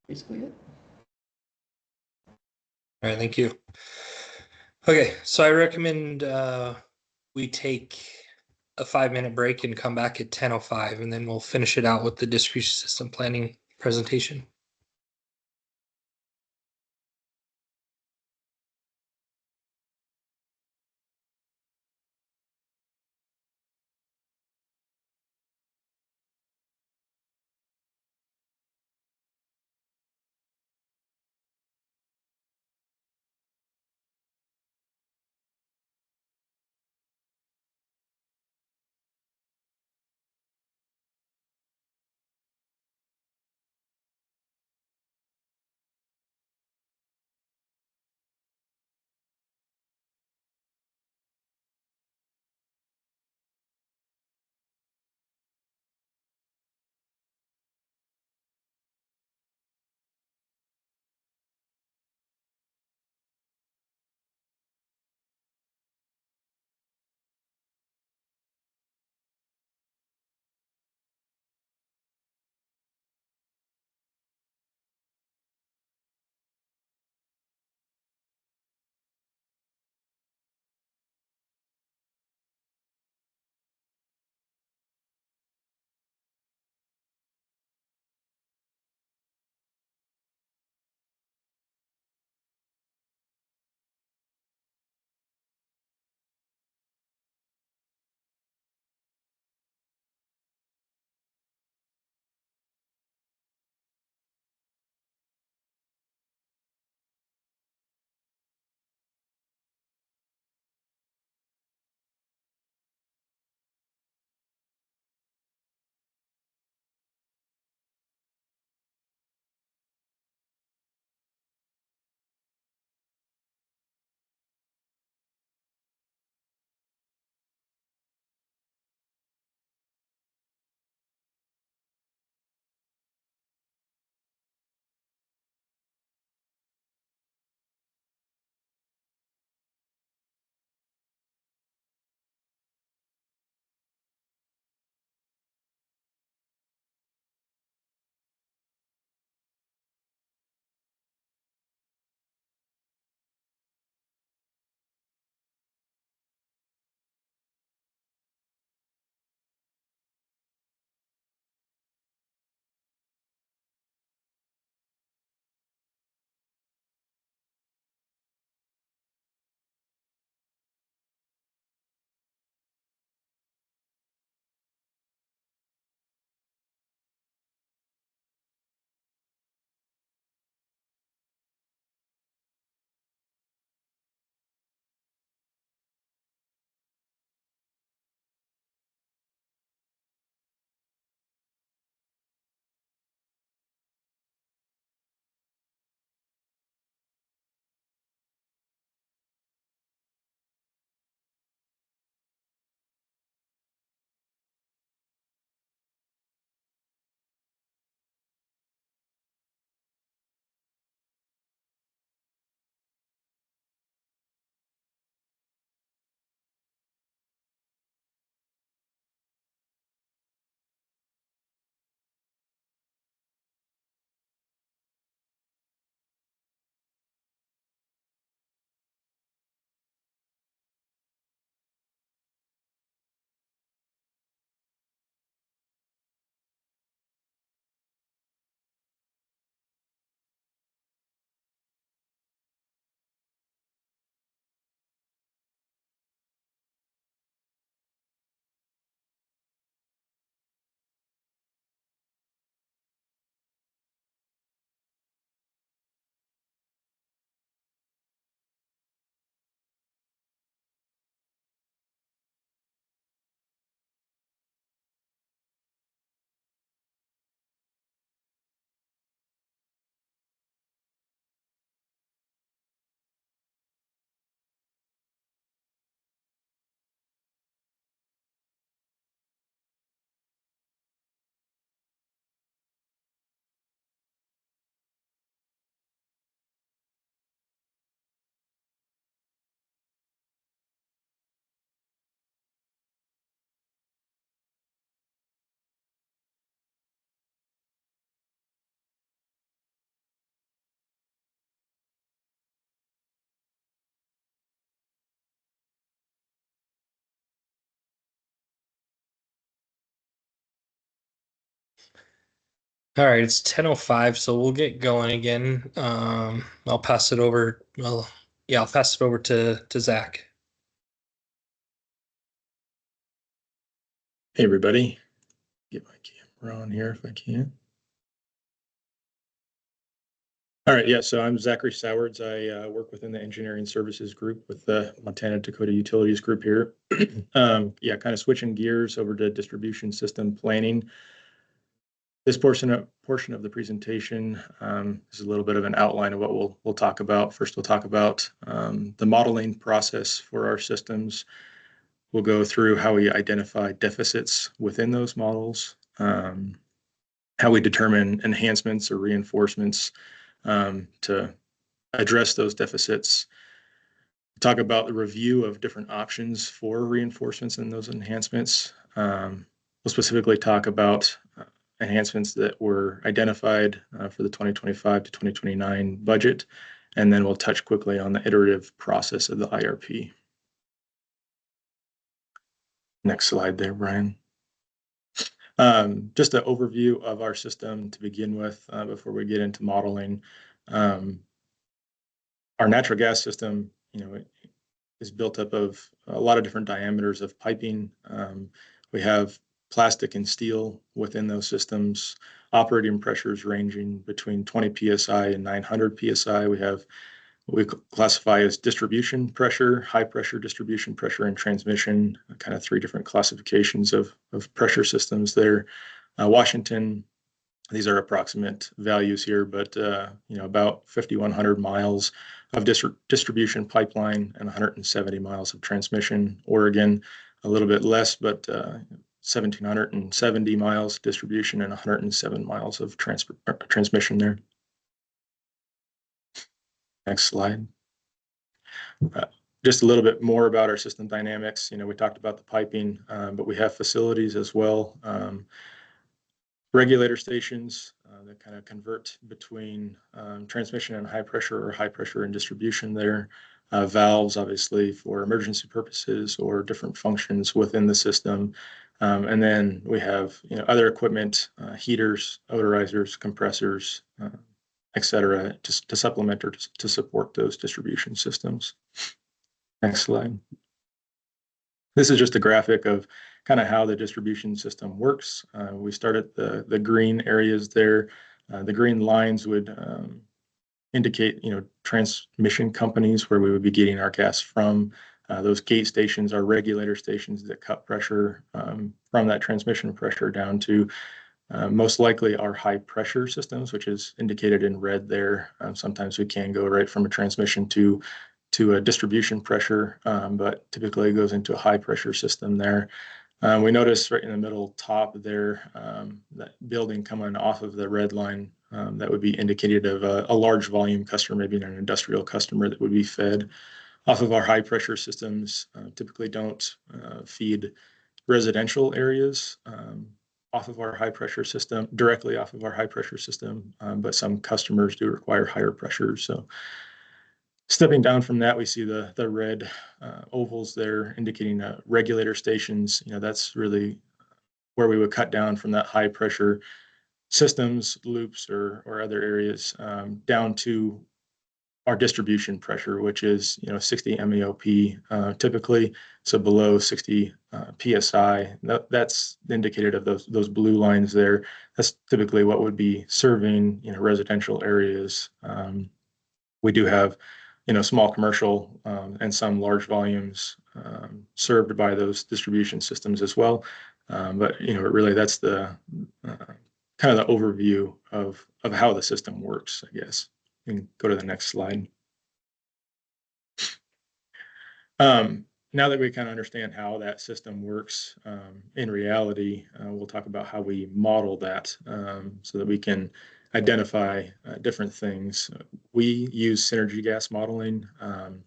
basically it. All right, thank you. Okay, so I recommend we take a 5-minute break and come back at 10:05, and then we'll finish it out with the distribution system planning presentation. All right, it's 10:05, so we'll get going again. I'll pass it over. Well, yeah, I'll pass it over to Zach. Hey, everybody. Get my camera on here if I can. All right, yeah, so I'm Zachary Sowards. I work within the engineering services group with the Montana Dakota Utilities Group here. Yeah, kind of switching gears over to distribution system planning. This portion of the presentation is a little bit of an outline of what we'll talk about. First, we'll talk about the modeling process for our systems. We'll go through how we identify deficits within those models, how we determine enhancements or reinforcements to address those deficits. Talk about the review of different options for reinforcements and those enhancements. We'll specifically talk about enhancements that were identified for the 2025 to 2029 budget, and then we'll touch quickly on the iterative process of the IRP. Next slide there, Brian. Just an overview of our system to begin with before we get into modeling. Our natural gas system, is built up of a lot of different diameters of piping. We have plastic and steel within those systems, operating pressures ranging between 20 psi and 900 psi. We have what we classify as distribution pressure, high pressure distribution pressure, and transmission, kind of three different classifications of pressure systems there. Washington, these are approximate values here, but about 5,100 miles of distribution pipeline and 170 miles of transmission. Oregon, a little bit less, but 1,770 miles distribution and 107 miles of transmission there. Next slide. Just a little bit more about our system dynamics. We talked about the piping, but we have facilities as well. Regulator stations that kind of convert between transmission and high pressure or high pressure and distribution there. Valves, obviously, for emergency purposes or different functions within the system. And then we have other equipment, heaters, odorizers, compressors, et cetera, to supplement or to support those distribution systems. Next slide. This is just a graphic of kind of how the distribution system works. We start at the green areas there. The green lines would indicate, transmission companies where we would be getting our gas from. Those gate stations are regulator stations that cut pressure from that transmission pressure down to most likely our high pressure systems, which is indicated in red there. Sometimes we can go right from a transmission to a distribution pressure, but typically it goes into a high pressure system there. We notice right in the middle top there, that building coming off of the red line, that would be indicated of a large volume customer, maybe an industrial customer that would be fed off of our high pressure systems. Typically don't feed residential areas off of our high pressure system, directly off of our high pressure system, but some customers do require higher pressure. So stepping down from that, we see the red ovals there indicating regulator stations. That's really where we would cut down from that high pressure systems, loops, or other areas down to our distribution pressure, which is 60 MEOP typically, so below 60 psi. That's indicated of those blue lines there. That's typically what would be serving residential areas. We do have small commercial and some large volumes served by those distribution systems as well. But really that's the kind of the overview of how the system works, I guess. You can go to the next slide. Now that we kind of understand how that system works in reality, we'll talk about how we model that so that we can identify different things. We use synergy gas modeling, and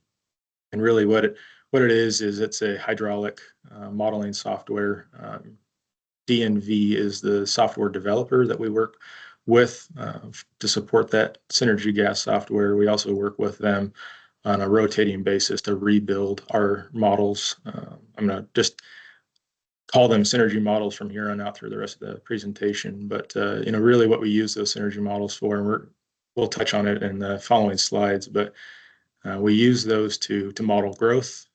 really what it is it's a hydraulic modeling software. DNV is the software developer that we work with to support that synergy gas software. We also work with them on a rotating basis to rebuild our models. I'm going to just call them synergy models from here on out through the rest of the presentation. But really what we use those synergy models for, and we'll touch on it in the following slides, but we use those to model growth,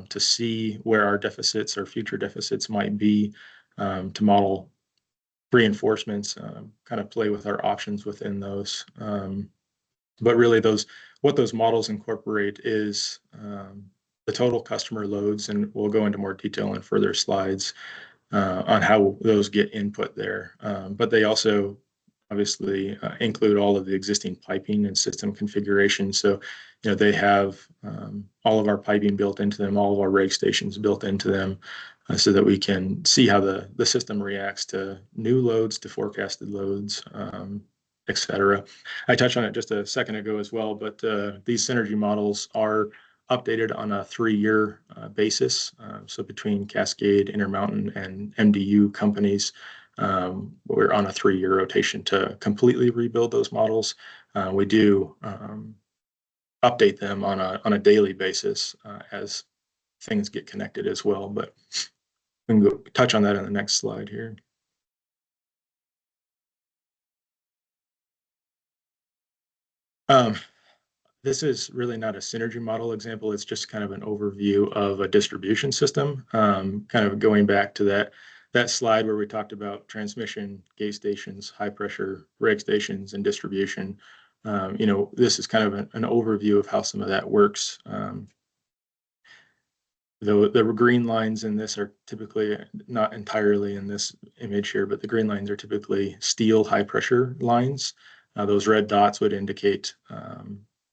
to see where our deficits or future deficits might be, to model reinforcements, kind of play with our options within those. But really what those models incorporate is the total customer loads, and we'll go into more detail in further slides on how those get input there. But they also obviously include all of the existing piping and system configuration. So, they have all of our piping built into them, all of our reg stations built into them, so that we can see how the system reacts to new loads, to forecasted loads, et cetera. I touched on it just a second ago as well, but these synergy models are updated on a 3-year basis. So between Cascade, Intermountain, and MDU companies, we're on a 3-year rotation to completely rebuild those models. We do update them on a daily basis as things get connected as well. But we can go touch on that in the next slide here. This is really not a synergy model example. It's just kind of an overview of a distribution system. Kind of going back to that slide where we talked about transmission, gate stations, high pressure reg stations, and distribution. This is kind of an overview of how some of that works. The green lines in this are typically not entirely in this image here, but the green lines are typically steel high pressure lines. Those red dots would indicate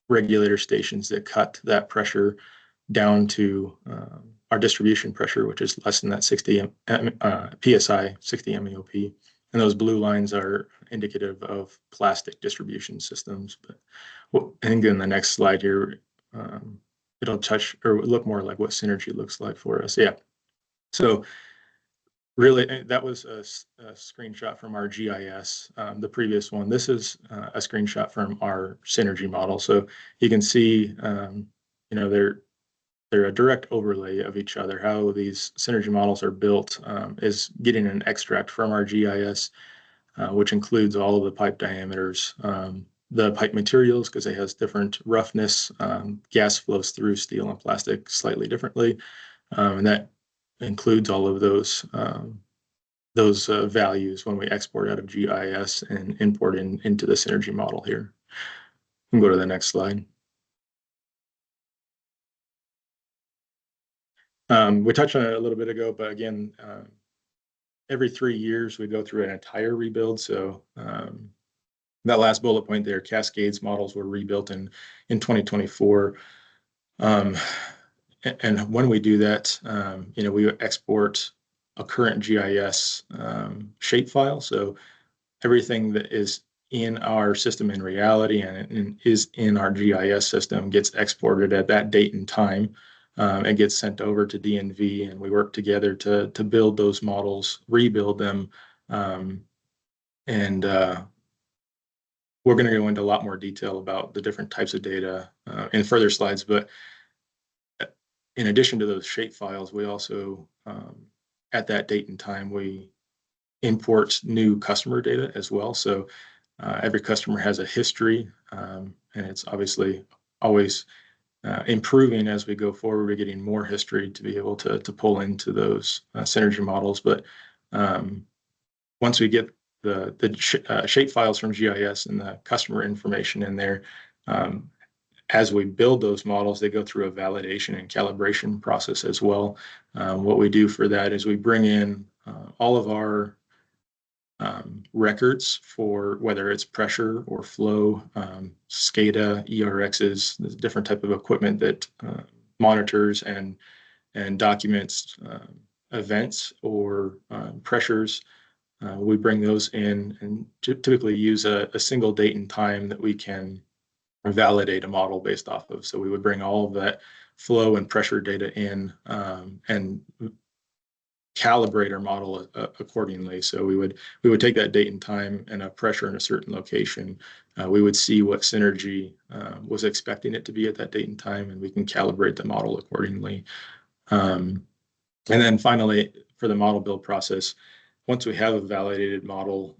regulator stations that cut that pressure down to our distribution pressure, which is less than that 60 PSI, 60 MEOP. And those blue lines are indicative of plastic distribution systems. But I think in the next slide here, it'll touch or look more like what synergy looks like for us. Yeah. So really, that was a screenshot from our GIS, the previous one. This is a screenshot from our synergy model. So you can see, they're a direct overlay of each other. How these synergy models are built is getting an extract from our GIS, which includes all of the pipe diameters, the pipe materials, because it has different roughness. Gas flows through steel and plastic slightly differently, and that includes all of those values when we export out of GIS and import into the synergy model here. We can go to the next slide. We touched on it a little bit ago, but again, every 3 years we go through an entire rebuild. So that last bullet point there, Cascades models were rebuilt in 2024. And when we do that, we export a current GIS shapefile. So everything that is in our system in reality and is in our GIS system gets exported at that date and time and gets sent over to DNV. And we work together to build those models, rebuild them. And we're going to go into a lot more detail about the different types of data in further slides. But in addition to those shape files, we also, at that date and time, we import new customer data as well. So every customer has a history, and it's obviously always improving as we go forward. We're getting more history to be able to pull into those synergy models. But once we get the shape files from GIS and the customer information in there, as we build those models, they go through a validation and calibration process as well. What we do for that is we bring in all of our records for whether it's pressure or flow, SCADA, ERXs, the different type of equipment that monitors and documents events or pressures. We bring those in and typically use a single date and time that we can validate a model based off of. So we would bring all of that flow and pressure data in and calibrate our model accordingly. So we would take that date and time and a pressure in a certain location. We would see what synergy was expecting it to be at that date and time, and we can calibrate the model accordingly. And then finally, the model build process, once we have a validated model,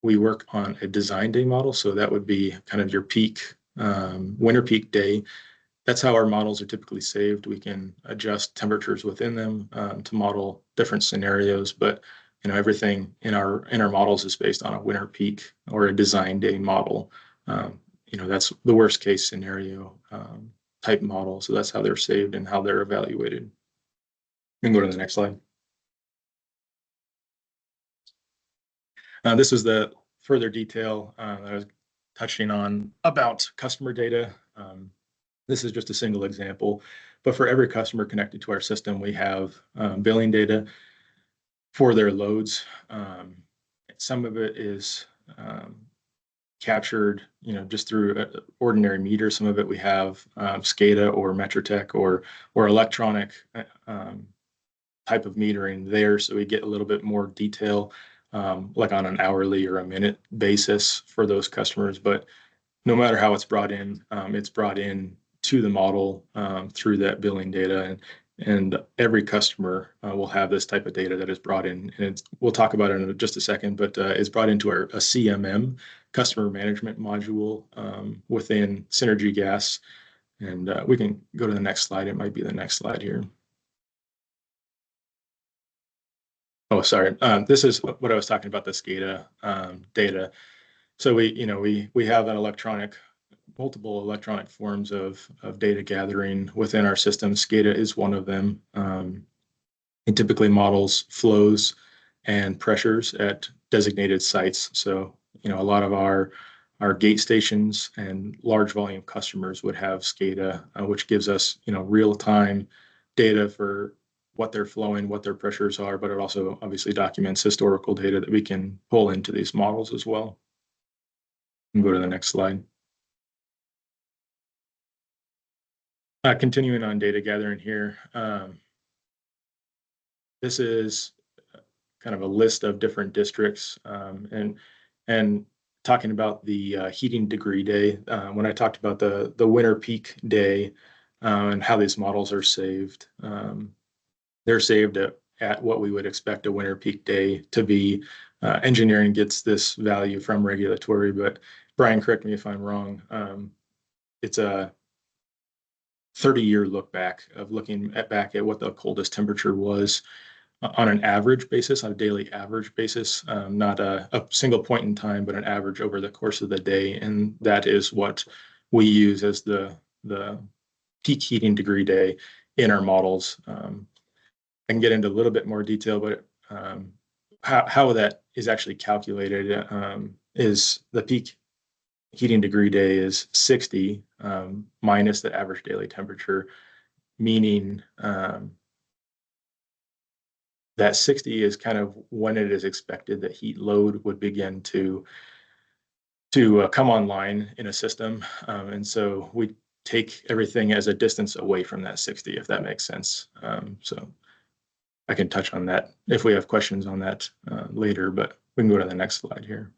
we work on a design day model. So that would be kind of your peak, winter peak day. That's how our models are typically saved. We can adjust temperatures within them to model different scenarios, but everything in our models is based on a winter peak or a design day model. That's the worst case scenario type model. So that's how they're saved and how they're evaluated. You can go to the next slide. This is the further detail that I was touching on about customer data. This is just a single example, but for every customer connected to our system, we have billing data for their loads. Some of it is captured, just through ordinary meters. Some of it we have SCADA or Metrotech or electronic type of metering there, so we get a little bit more detail, like on an hourly or a minute basis for those customers. But no matter how it's brought in to the model through that billing data, and every customer will have this type of data that is brought in. And we'll talk about it in just a second, but it's brought into a CMM, customer management module, within Synergy Gas. And we can go to the next slide. It might be the next slide here. Oh, sorry. This is what I was talking about, the SCADA data. So we have multiple electronic forms of data gathering within our system. SCADA is one of them. It typically models flows and pressures at designated sites. So a lot of our gate stations and large volume customers would have SCADA, which gives us real time data for what they're flowing, what their pressures are, but it also obviously documents historical data that we can pull into these models as well. And go to the next slide. Continuing on data gathering here. This is kind of a list of different districts, and talking about the heating degree day. When I talked about the winter peak day and how these models are saved, they're saved at what we would expect a winter peak day to be. Engineering gets this value from regulatory, but Brian, correct me if I'm wrong. It's a 30-year look back of looking back at what the coldest temperature was on an average basis, on a daily average basis, not a single point in time, but an average over the course of the day. And that is what we use as the peak heating degree day in our models. I can get into a little bit more detail, but how that is actually calculated is the peak heating degree day is 60 minus the average daily temperature, meaning that 60 is kind of when it is expected that heat load would begin to come online in a system. And so we take everything as a distance away from that 60, if that makes sense. So I can touch on that if we have questions on that later, but we can go to the next slide here.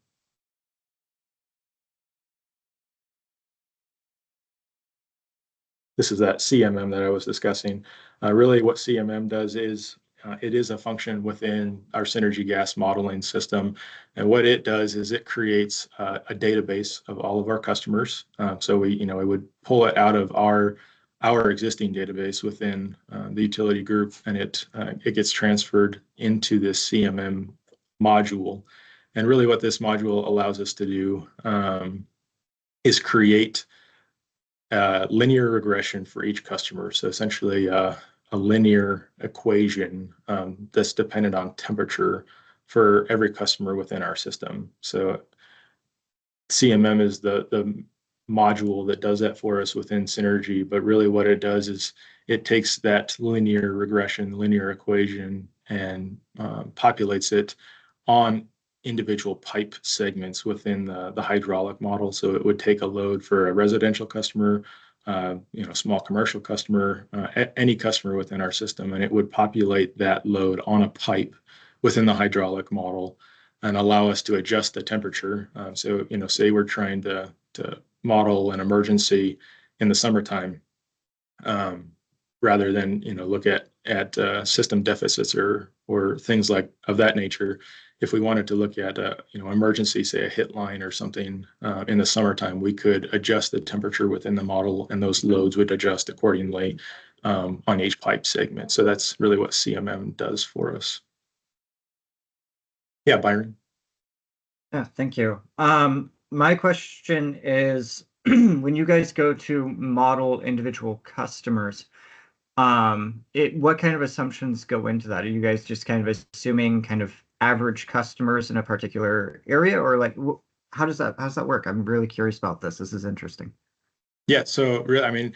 This is that CMM that I was discussing. Really what CMM does is it is a function within our Synergy Gas modeling system. And what it does is it creates a database of all of our customers. So we would pull it out of our existing database within the utility group, and it gets transferred into this CMM module. And really what this module allows us to do is create linear regression for each customer. So essentially a linear equation that's dependent on temperature for every customer within our system. So CMM is the module that does that for us within Synergy, but really what it does is it takes that linear regression, linear equation, and populates it on individual pipe segments within the hydraulic model. So it would take a load for a residential customer, small commercial customer, any customer within our system, and it would populate that load on a pipe within the hydraulic model and allow us to adjust the temperature. So say we're trying to model an emergency in the summertime. rather than look at system deficits or things like of that nature. If we wanted to look at emergency, say a hit line or something in the summertime, we could adjust the temperature within the model, and those loads would adjust accordingly on each pipe segment. So that's really what CMM does for us. Yeah, Byron. Yeah, thank you. My question is, when you guys go to model individual customers, what kind of assumptions go into that? Are you guys just kind of assuming kind of average customers in a particular area, or like how does that work? I'm really curious about this. This is interesting. Yeah, so really, I mean,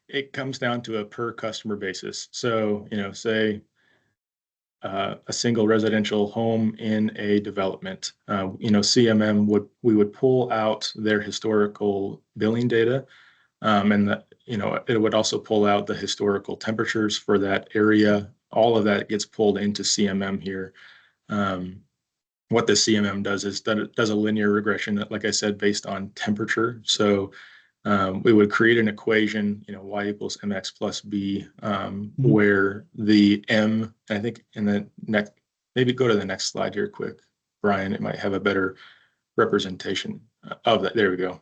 it comes down to a per customer basis. So, say a single residential home in a development, CMM we would pull out their historical billing data, and it would also pull out the historical temperatures for that area. All of that gets pulled into CMM here. What the CMM does is that it does a linear regression, like I said, based on temperature. So we would create an equation, y equals mx plus b, where the m, I think in the next, maybe go to the next slide here quick, Brian, it might have a better representation of that. There we go.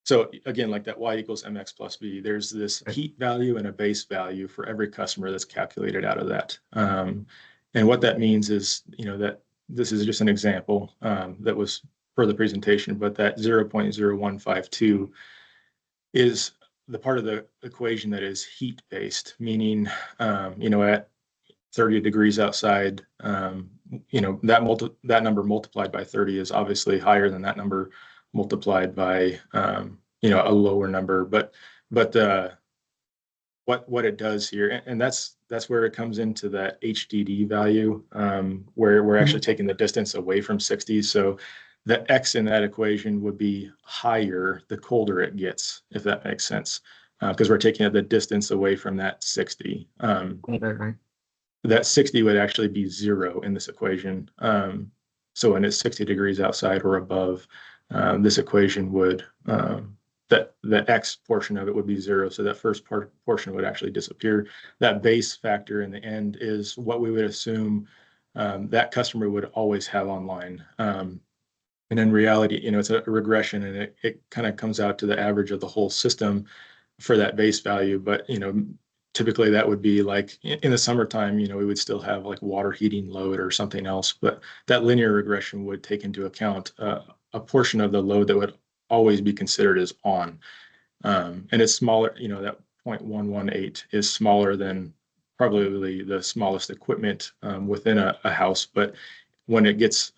So again, like that y equals mx plus b, there's this heat value and a base value for every customer that's calculated out of that. And what that means is, that this is just an example that was for the presentation, but that 0.0152 is the part of the equation that is heat based, meaning, at 30 degrees outside, that number multiplied by 30 is obviously higher than that number multiplied by, a lower number. But what it does here, and that's where it comes into that HDD value, where we're actually taking the distance away from 60. So the X in that equation would be higher the colder it gets, if that makes sense, because we're taking the distance away from that 60. Right. That 60 would actually be 0 in this equation. So when it's 60 degrees outside or above, this equation would, that the X portion of it would be 0. So that first portion would actually disappear. That base factor in the end is what we would assume that customer would always have online. And in reality, it's a regression, and it kind of comes out to the average of the whole system for that base value. But, typically that would be like in the summertime, we would still have like water heating load or something else. But that linear regression would take into account a portion of the load that would always be considered as on. And it's smaller, that 0.118 is smaller than probably the smallest equipment within a house. But when it gets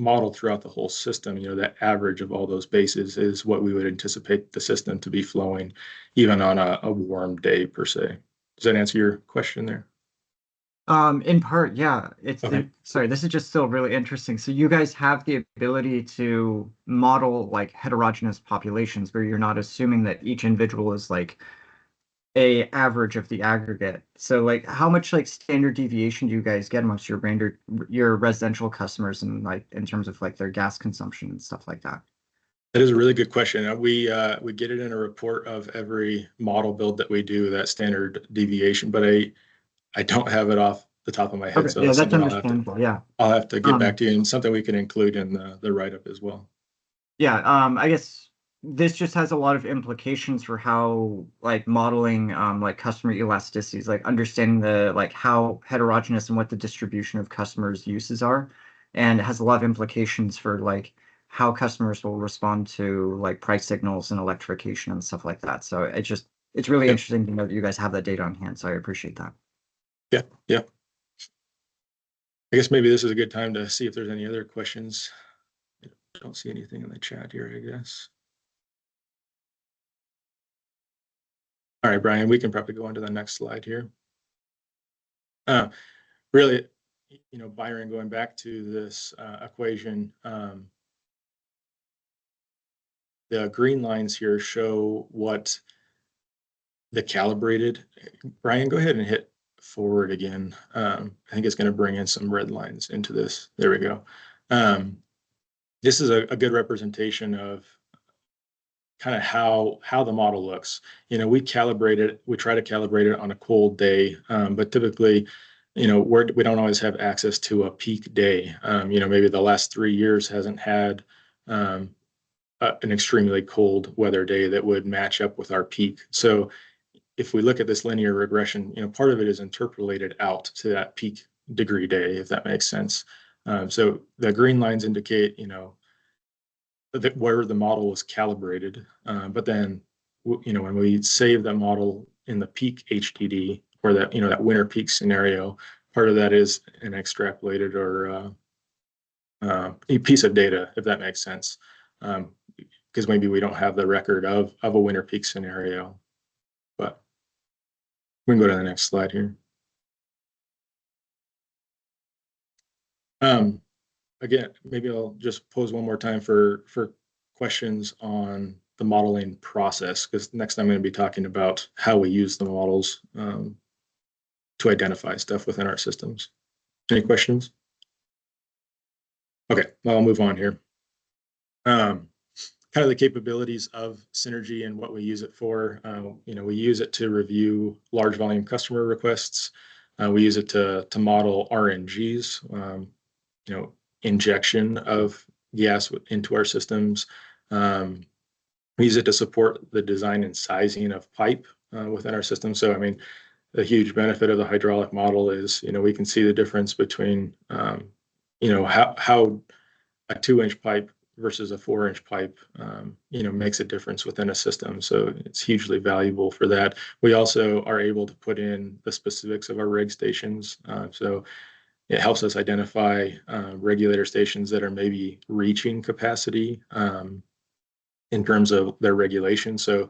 modeled throughout the whole system, that average of all those bases is what we would anticipate the system to be flowing, even on a warm day per se. Does that answer your question there? In part, yeah. Okay. Sorry, this is just still really interesting. So you guys have the ability to model like heterogeneous populations where you're not assuming that each individual is like a average of the aggregate. So like how much like standard deviation do you guys get amongst your residential customers and like in terms of like their gas consumption and stuff like that? That is a really good question. We get it in a report of every model build that we do, that standard deviation, but I don't have it off the top of my head. Okay, So yeah, that's something understandable. Yeah. I'll have to get back to you, and something we can include in the write-up as well. Yeah, I guess this just has a lot of implications for how like modeling like customer elasticities, like understanding the like how heterogeneous and what the distribution of customers' uses are. And it has a lot of implications for like how customers will respond to like price signals and electrification and stuff like that. So it's really interesting to know that you guys have that data on hand. So I appreciate that. Yeah. I guess maybe this is a good time to see if there's any other questions. I don't see anything in the chat here, I guess. All right, Brian, we can probably go on to the next slide here. Really, Byron, going back to this equation, the green lines here show what the calibrated. Brian, go ahead and hit forward again. I think it's going to bring in some red lines into this. There we go. This is a good representation of kind of how the model looks. You know, we try to calibrate it on a cold day, but typically, you know, we don't always have access to a peak day. You know, maybe the last 3 years hasn't had an extremely cold weather day that would match up with our peak. So if we look at this linear regression, you know, part of it is interpolated out to that peak degree day, if that makes sense. So the green lines indicate, you know, that where the model was calibrated. But then, you know, when we save that model in the peak HDD or that, you know, that winter peak scenario, part of that is an extrapolated or a piece of data, if that makes sense. Because maybe we don't have the record of a winter peak scenario. But we can go to the next slide here. Again, maybe I'll just pose one more time for questions on the modeling process, because next time I'm going to be talking about how we use the models to identify stuff within our systems. Any questions? Okay, well, I'll move on here. Kind of the capabilities of Synergy and what we use it for. You know, we use it to review large volume customer requests. We use it to model RNGs, you know, injection of gas into our systems. We use it to support the design and sizing of pipe within our system. So, I mean, the huge benefit of the hydraulic model is, you know, we can see the difference between, you know, how a 2-inch pipe versus a 4-inch pipe, you know, makes a difference within a system. So it's hugely valuable for that. We also are able to put in the specifics of our reg stations. So it helps us identify regulator stations that are maybe reaching capacity in terms of their regulation. So,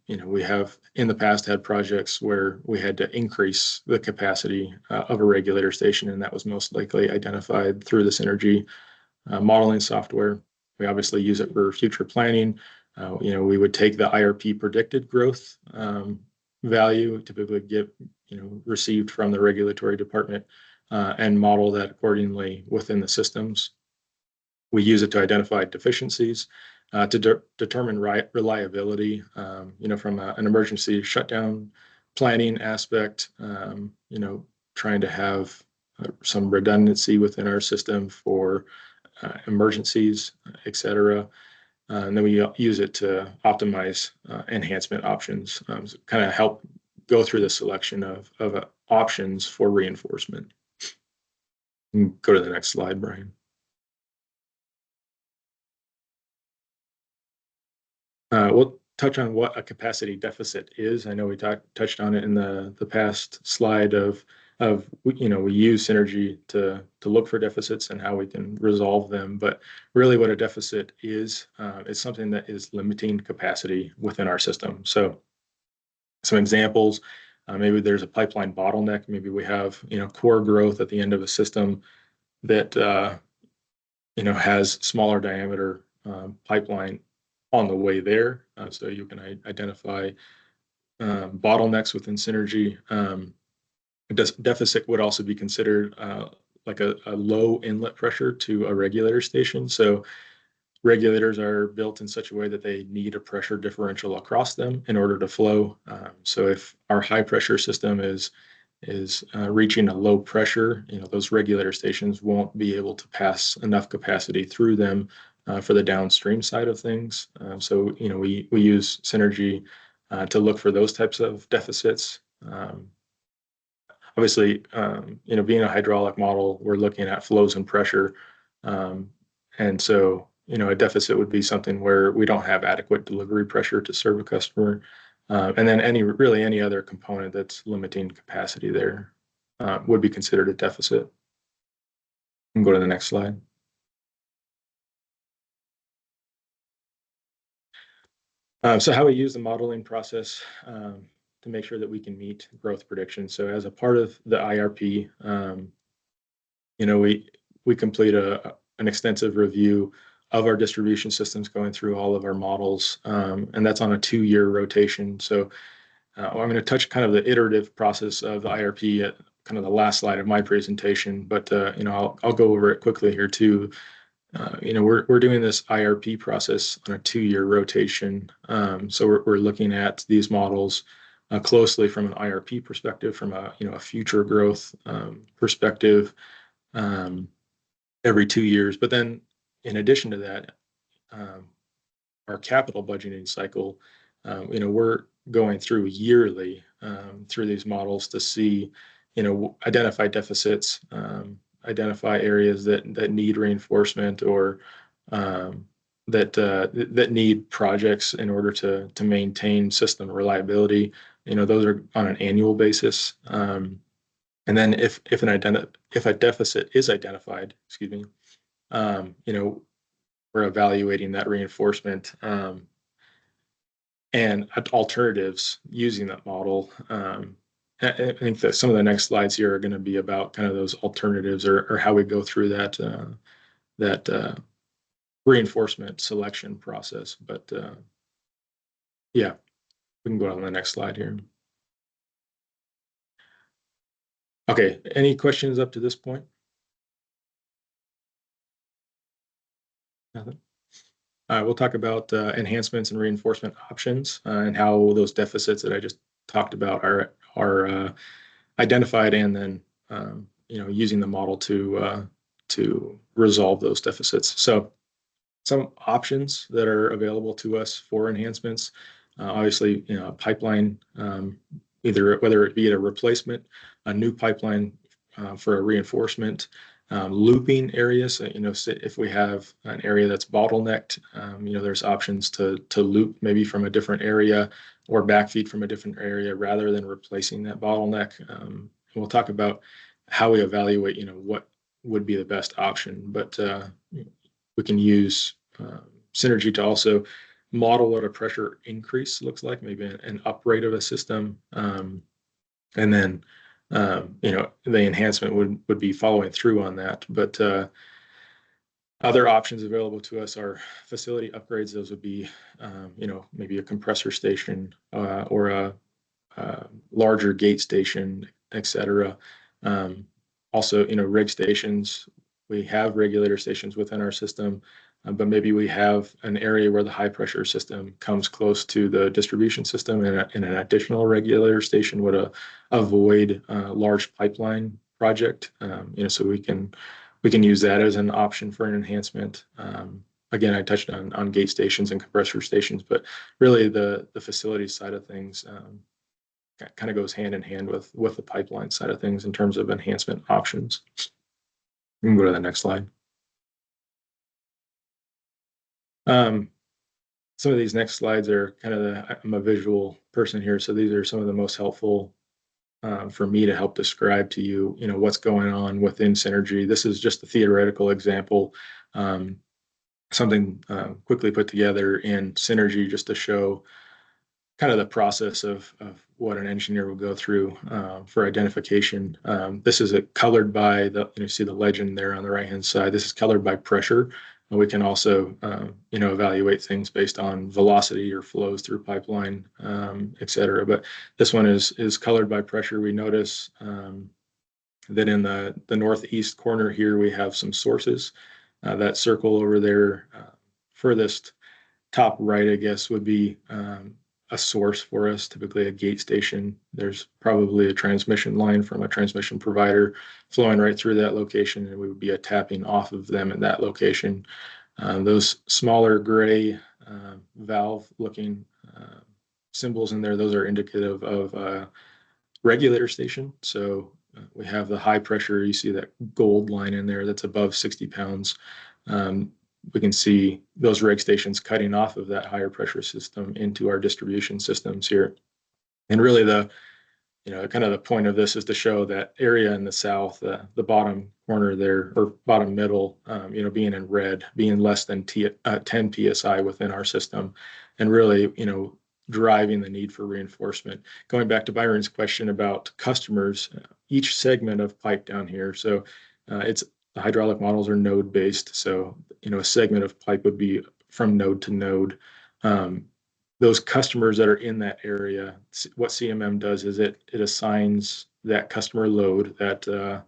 you know, we have in the past had projects where we had to increase the capacity of a regulator station, and that was most likely identified through the Synergy modeling software. We obviously use it for future planning. You know, we would take the IRP predicted growth value, typically you know, received from the regulatory department, and model that accordingly within the systems. We use it to identify deficiencies, to determine reliability, you know, from an emergency shutdown planning aspect, you know, trying to have some redundancy within our system for emergencies, et cetera. And then we use it to optimize enhancement options, so kind of help go through the selection of options for reinforcement. Go to the next slide, Brian. We'll touch on what a capacity deficit is. I know we touched on it in the past slide of you know, we use Synergy to look for deficits and how we can resolve them. But really, what a deficit is something that is limiting capacity within our system. So, some examples. Maybe there's a pipeline bottleneck. Maybe we have, you know, core growth at the end of a system that you know, has smaller diameter pipeline on the way there. So you can identify bottlenecks within Synergy. Deficit would also be considered like a low inlet pressure to a regulator station. So regulators are built in such a way that they need a pressure differential across them in order to flow. So if our high pressure system is reaching a low pressure, you know, those regulator stations won't be able to pass enough capacity through them for the downstream side of things. So, you know, we use Synergy to look for those types of deficits. Obviously, you know, being a hydraulic model, we're looking at flows and pressure. And so, you know, a deficit would be something where we don't have adequate delivery pressure to serve a customer. And then any other component that's limiting capacity there would be considered a deficit. And go to the next slide. So how we use the modeling process to make sure that we can meet growth predictions. So as a part of the IRP, you know, we complete an extensive review of our distribution systems, going through all of our models, and that's on a 2-year rotation. So I'm going to touch kind of the iterative process of the IRP at kind of the last slide of my presentation, but you know, I'll go over it quickly here too. we're doing this IRP process on a 2-year rotation. So we're looking at these models closely from an IRP perspective, from a future growth perspective, every 2 years. But then in addition to that, our capital budgeting cycle, we're going through yearly through these models to see, identify deficits, identify areas that need reinforcement, or that need projects in order to maintain system reliability. Those are on an annual basis. And then if a deficit is identified, excuse me, we're evaluating that reinforcement and alternatives using that model. I think that some of the next slides here are going to be about kind of those alternatives, or how we go through that reinforcement selection process. But yeah, we can go on to the next slide here. Okay, any questions up to this point? Nothing. We'll talk about enhancements and reinforcement options, and how those deficits that I just talked about are identified, and then using the model to resolve those deficits. So some options that are available to us for enhancements, obviously, pipeline, whether it be a replacement, a new pipeline for a reinforcement, looping areas. If we have an area that's bottlenecked, there's options to loop maybe from a different area, or backfeed from a different area, rather than replacing that bottleneck. And we'll talk about how we evaluate, what would be the best option. But we can use Synergy to also model what a pressure increase looks like, maybe an uprate of a system, and then the enhancement would be following through on that. But other options available to us are facility upgrades. Those would be maybe a compressor station, or a larger gate station, etc. Also, rig stations. We have regulator stations within our system, but maybe we have an area where the high pressure system comes close to the distribution system, and an additional regulator station would avoid a large pipeline project. So we can use that as an option for an enhancement. Again, I touched on gate stations and compressor stations, but really the facility side of things kind of goes hand in hand with the pipeline side of things in terms of enhancement options. We can go to the next slide. Some of these next slides are kind of I'm a visual person here, so these are some of the most helpful for me to help describe to you, what's going on within Synergy. This is just a theoretical example, something quickly put together in Synergy just to show kind of the process of what an engineer will go through for identification. This is colored by you see the legend there on the right-hand side. This is colored by pressure. We can also, evaluate things based on velocity or flows through pipeline, et cetera. But this one is colored by pressure. We notice that in the northeast corner here, we have some sources. That circle over there, furthest top right, I guess, would be a source for us, typically a gate station. There's probably a transmission line from a transmission provider flowing right through that location, and we would be a tapping off of them at that location. Those smaller gray valve looking symbols in there, those are indicative of a regulator station. So we have the high pressure, you see that gold line in there that's above 60 pounds. We can see those reg stations cutting off of that higher pressure system into our distribution systems here. And really kind of the point of this is to show that area in the south, the bottom corner there, or bottom middle, being in red, being less than 10 PSI within our system, and really, driving the need for reinforcement. Going back to Byron's question about customers, each segment of pipe down here, so the hydraulic models are node based. So, a segment of pipe would be from node to node. Those customers that are in that area, what CMM does is it assigns that customer load, that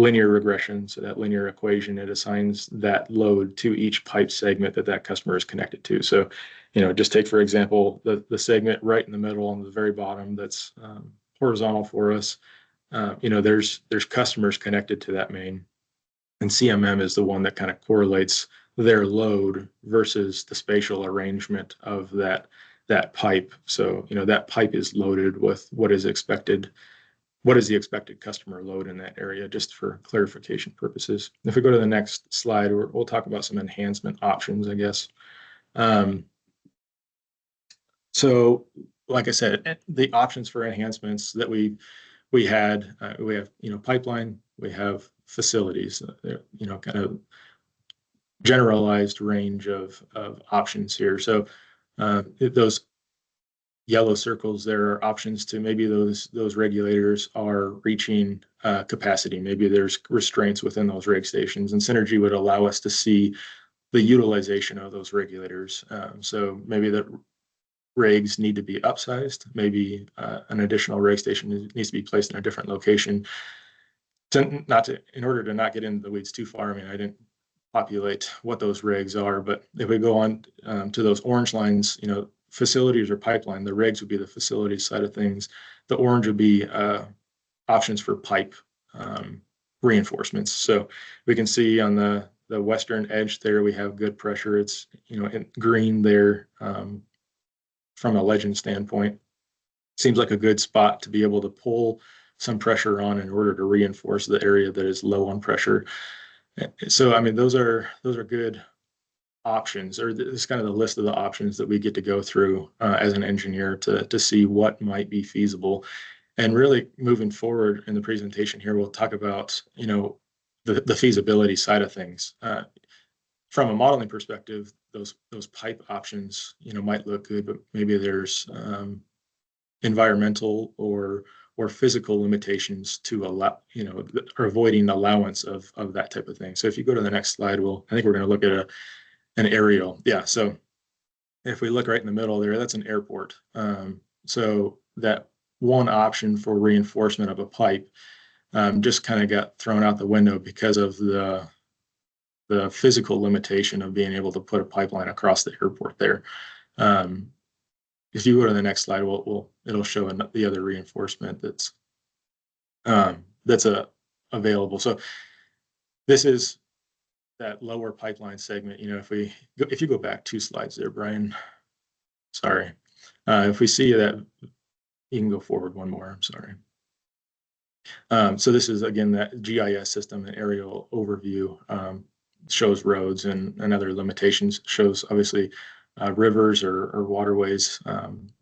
linear regression. So that linear equation, it assigns that load to each pipe segment that customer is connected to. So, just take, for example, the segment right in the middle on the very bottom that's horizontal for us. There's customers connected to that main, and CMM is the one that kind of correlates their load versus the spatial arrangement of that pipe. So, that pipe is loaded with what is the expected customer load in that area, just for clarification purposes. If we go to the next slide, we'll talk about some enhancement options, I guess. So, like I said, the options for enhancements that we have, pipeline, we have facilities, kind of generalized range of options here. So those yellow circles, there are options to maybe those regulators are reaching capacity. Maybe there's restraints within those reg stations, and Synergy would allow us to see the utilization of those regulators. So maybe the regs need to be upsized. Maybe an additional reg station needs to be placed in a different location. In order to not get into the weeds too far, I mean, I didn't populate what those regs are, but if we go on to those orange lines, facilities or pipeline, the regs would be the facility side of things. The orange would be options for pipe reinforcements. So we can see on the western edge there, we have good pressure. It's, in green there from a legend standpoint. Seems like a good spot to be able to pull some pressure on in order to reinforce the area that is low on pressure. So, I mean, those are good options, or this is kind of the list of the options that we get to go through as an engineer to see what might be feasible. And really moving forward in the presentation here, we'll talk about, the feasibility side of things. From a modeling perspective, those pipe options, might look good, but maybe there's environmental or physical limitations to allow, or avoiding allowance of that type of thing. So if you go to the next slide, I think we're going to look at an aerial. Yeah. So if we look right in the middle there, that's an airport. So that one option for reinforcement of a pipe just kind of got thrown out the window because of the physical limitation of being able to put a pipeline across the airport there. If you go to the next slide, it'll show the other reinforcement that's available. So this is that lower pipeline segment. If you go back 2 slides there, Brian, sorry. If we see that, you can go forward one more. I'm sorry. So this is, again, that GIS system, an aerial overview, shows roads and other limitations, shows obviously rivers or waterways,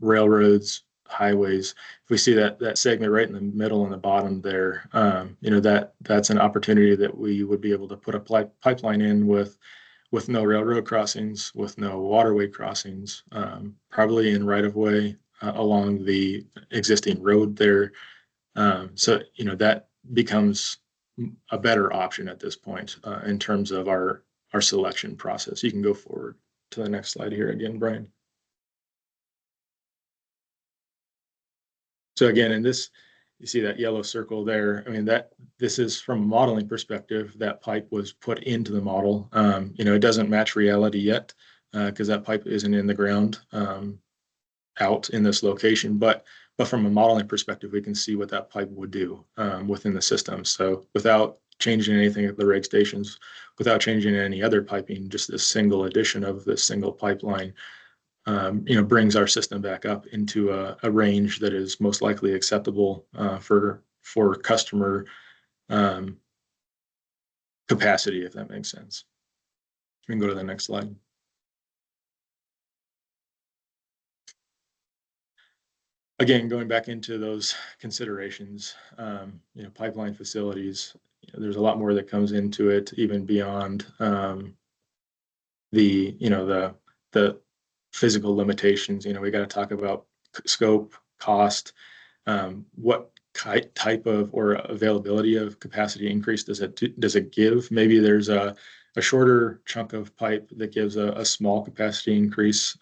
railroads, highways. If we see that segment right in the middle and the bottom there, that's an opportunity that we would be able to put a pipeline in with no railroad crossings, with no waterway crossings, probably in right of way along the existing road there. So that becomes a better option at this point in terms of our selection process. You can go forward to the next slide here again, Brian. So again, in this, you see that yellow circle there. I mean, this is from a modeling perspective, that pipe was put into the model. It doesn't match reality yet because that pipe isn't in the ground out in this location, but from a modeling perspective, we can see what that pipe would do within the system. So without changing anything at the reg stations, without changing any other piping, just this single addition of this single pipeline, brings our system back up into a range that is most likely acceptable for customer capacity, if that makes sense. We can go to the next slide. Again, going back into those considerations, pipeline facilities, there's a lot more that comes into it, even beyond the physical limitations. We got to talk about scope, cost, what type of or availability of capacity increase does it give? Maybe there's a shorter chunk of pipe that gives a small capacity increase,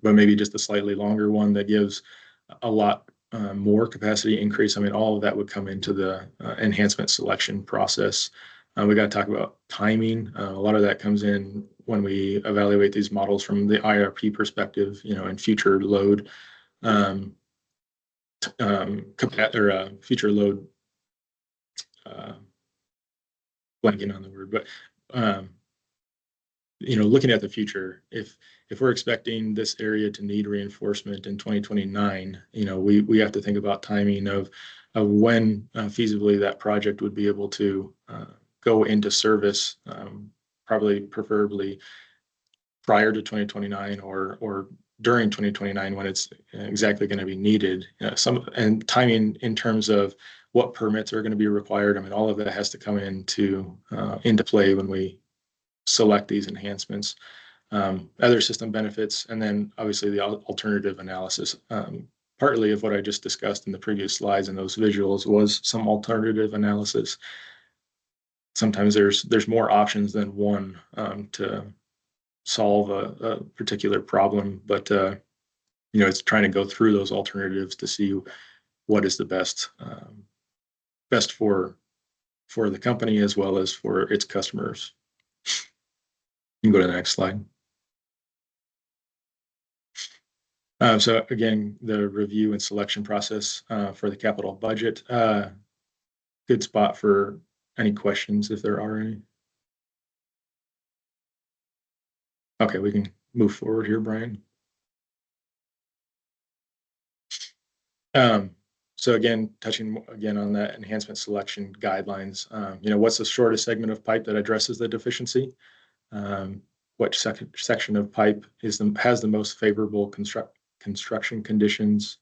but maybe just a slightly longer one that gives a lot more capacity increase, I mean, all of that would come into the enhancement selection process. We got to talk about timing. A lot of that comes in when we evaluate these models from the IRP perspective, and future load, future load, blanking on the word, but looking at the future, if we're expecting this area to need reinforcement in 2029, we have to think about timing of when feasibly that project would be able to go into service, preferably prior to 2029 or during 2029 when it's exactly going to be needed. And timing in terms of what permits are going to be required. I mean, all of that has to come into play when we select these enhancements. Other system benefits, and then obviously the alternative analysis. Partly of what I just discussed in the previous slides and those visuals was some alternative analysis. Sometimes there's more options than one to solve a particular problem, but it's trying to go through those alternatives to see what is the best for the company as well as for its customers. You can go to the next slide. So again, the review and selection process for the capital budget. Good spot for any questions if there are any. Okay, we can move forward here, Brian. So again, touching again on that enhancement selection guidelines, what's the shortest segment of pipe that addresses the deficiency? What section of pipe has the most favorable construction conditions?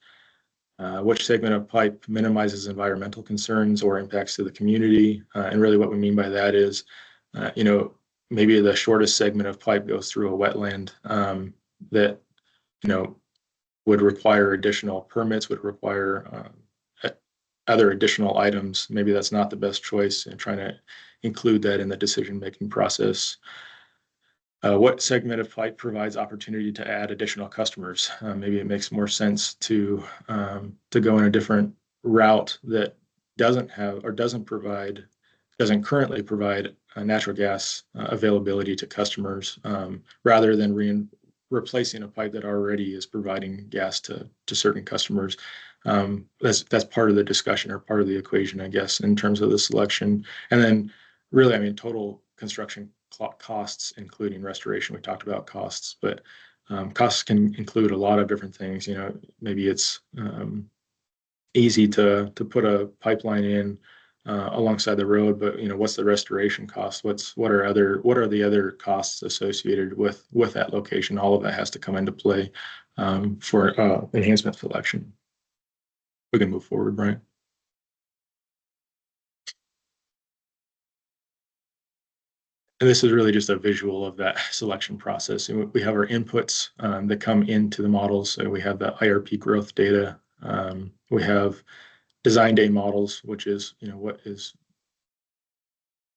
Which segment of pipe minimizes environmental concerns or impacts to the community? And really what we mean by that is, maybe the shortest segment of pipe goes through a wetland that, would require additional permits, would require other additional items. Maybe that's not the best choice, and trying to include that in the decision-making process. What segment of pipe provides opportunity to add additional customers? Maybe it makes more sense to go in a different route that doesn't currently provide natural gas availability to customers, rather than replacing a pipe that already is providing gas to certain customers. That's part of the discussion or part of the equation, I guess, in terms of the selection. And then really, I mean, total construction costs, including restoration. We talked about costs, but costs can include a lot of different things. Maybe it's easy to put a pipeline in alongside the road, but what's the restoration cost? What are the other costs associated with that location? All of that has to come into play for enhancement selection. We can move forward, Brian. And this is really just a visual of that selection process. And we have our inputs that come into the models. So we have the IRP growth data. We have design day models, which is what is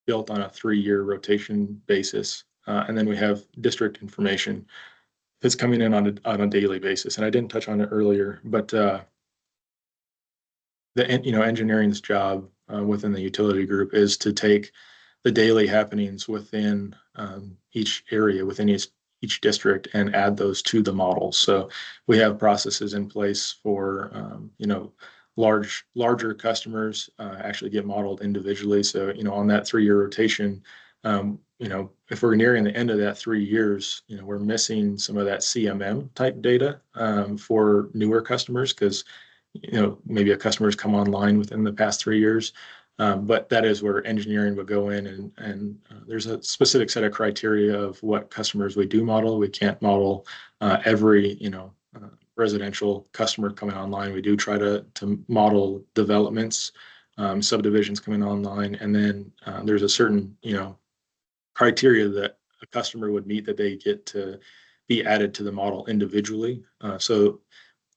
built on a 3-year rotation basis. And then we have district information that's coming in on a daily basis. And I didn't touch on it earlier, but the engineering's job within the utility group is to take the daily happenings within each area, within each district, and add those to the model. So we have processes in place for larger customers actually get modeled individually. So on that 3-year rotation, if we're nearing the end of that 3 years, we're missing some of that CMM type data for newer customers because maybe a customer's come online within the past 3 years. But that is where engineering would go in, and there's a specific set of criteria of what customers we do model. We can't model every residential customer coming online. We do try to model developments, subdivisions coming online, and then there's a certain criteria that a customer would meet that they get to be added to the model individually. So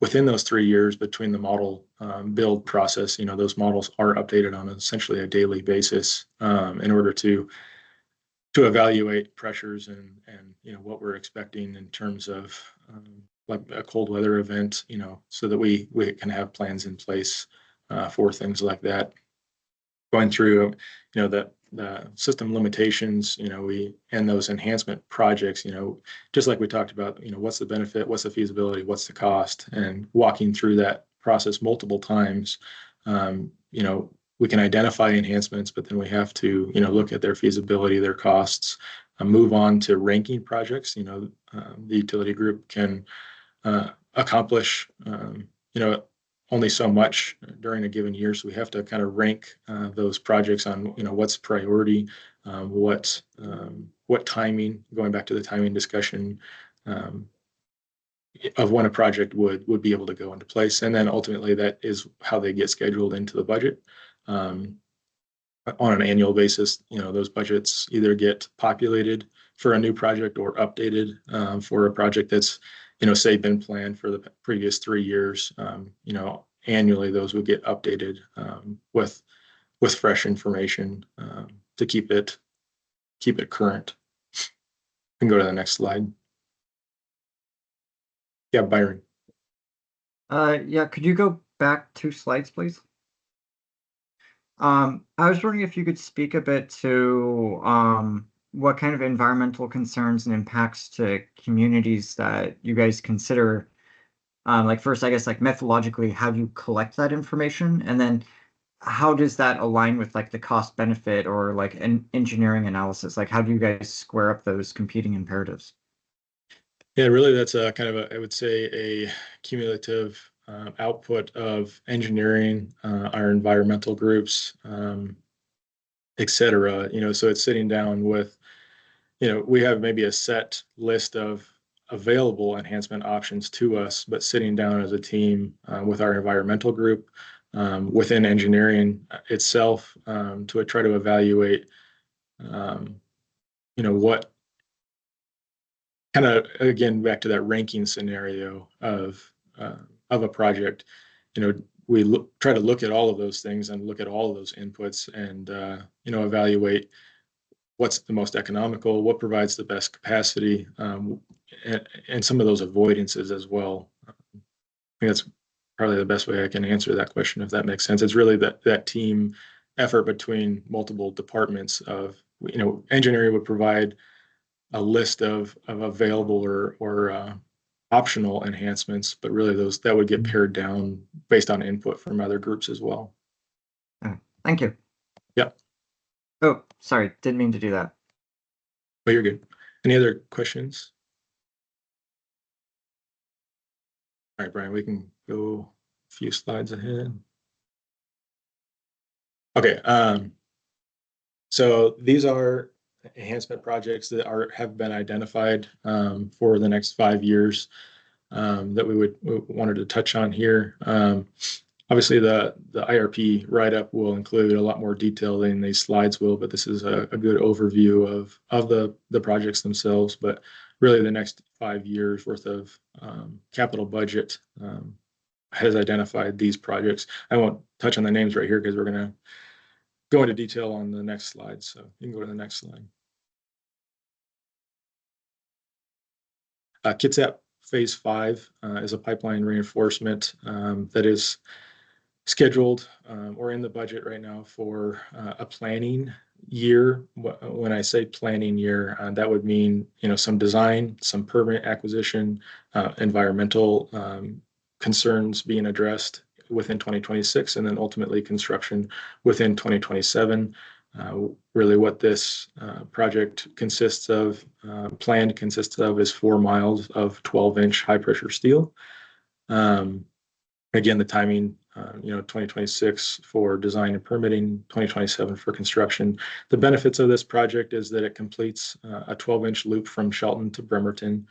within those 3 years between the model build process, those models are updated on essentially a daily basis in order to evaluate pressures and what we're expecting in terms of like a cold weather event, so that we can have plans in place for things like that. Going through, the system limitations, and those enhancement projects, just like we talked about, what's the benefit, what's the feasibility, what's the cost, and walking through that process multiple times. We can identify enhancements, but then we have to, look at their feasibility, their costs, move on to ranking projects. The utility group can accomplish, only so much during a given year. So we have to kind of rank those projects on, what's priority, what timing, going back to the timing discussion, of when a project would be able to go into place. And then ultimately that is how they get scheduled into the budget. On an annual basis, those budgets either get populated for a new project or updated for a project that's, say, been planned for the previous 3 years. Annually, those would get updated with fresh information to keep it current. You can go to the next slide. Yeah, Byron. Yeah, could you go back 2 slides, please? I was wondering if you could speak a bit to what kind of environmental concerns and impacts to communities that you guys consider. Like first, I guess, like methodologically, how do you collect that information? And then how does that align with like the cost benefit or like an engineering analysis? Like how do you guys square up those competing imperatives? Yeah, really, that's a kind of I would say, a cumulative output of engineering, our environmental groups, et cetera. So it's sitting down with, we have maybe a set list of available enhancement options to us, but sitting down as a team with our environmental group, within engineering itself, to try to evaluate, what kind of, again, back to that ranking scenario of a project, we try to look at all of those things and look at all of those inputs and, evaluate what's the most economical, what provides the best capacity, and some of those avoidances as well. I think that's probably the best way I can answer that question, if that makes sense. It's really that team effort between multiple departments of, engineering would provide a list of available or optional enhancements, but really that would get pared down based on input from other groups as well. Thank you. Yep. Oh, sorry, didn't mean to do that. But you're good. Any other questions? All right, Brian, we can go a few slides ahead. Okay. So these are enhancement projects that have been identified for the next 5 years that we wanted to touch on here. Obviously, the IRP write-up will include a lot more detail than these slides will, but this is a good overview of the projects themselves. But really, the next 5 years worth of capital budget has identified these projects. I won't touch on the names right here because we're going to go into detail on the next slide. So you can go to the next slide. Kitsap Phase 5 is a pipeline reinforcement that is scheduled or in the budget right now for a planning year. When I say planning year, that would mean, some design, some permit acquisition, environmental concerns being addressed within 2026, and then ultimately construction within 2027. Really what this project planned consists of is 4 miles of 12-inch high pressure steel. Again, the timing, 2026 for design and permitting, 2027 for construction. The benefits of this project is that it completes a 12-inch loop from Shelton to Bremerton.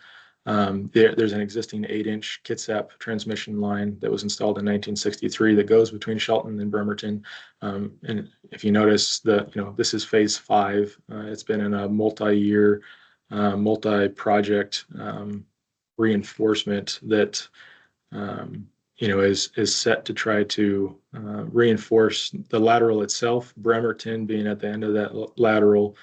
There's an existing 8-inch Kitsap transmission line that was installed in 1963 that goes between Shelton and Bremerton. And if you notice this is Phase 5. It's been in a multi-year, multi-project reinforcement that is set to try to reinforce the lateral itself, Bremerton being at the end of that lateral,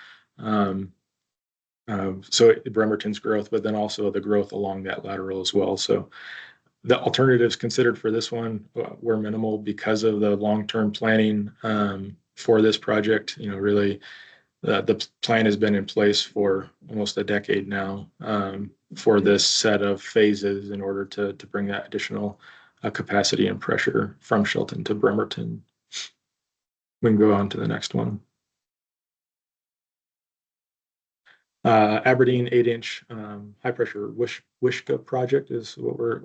So Bremerton's growth, but then also the growth along that lateral as well. So the alternatives considered for this one were minimal because of the long-term planning for this project. Really, the plan has been in place for almost a decade now for this set of phases in order to bring that additional capacity and pressure from Shelton to Bremerton. We can go on to the next one. Aberdeen 8-inch high pressure Wishka project is what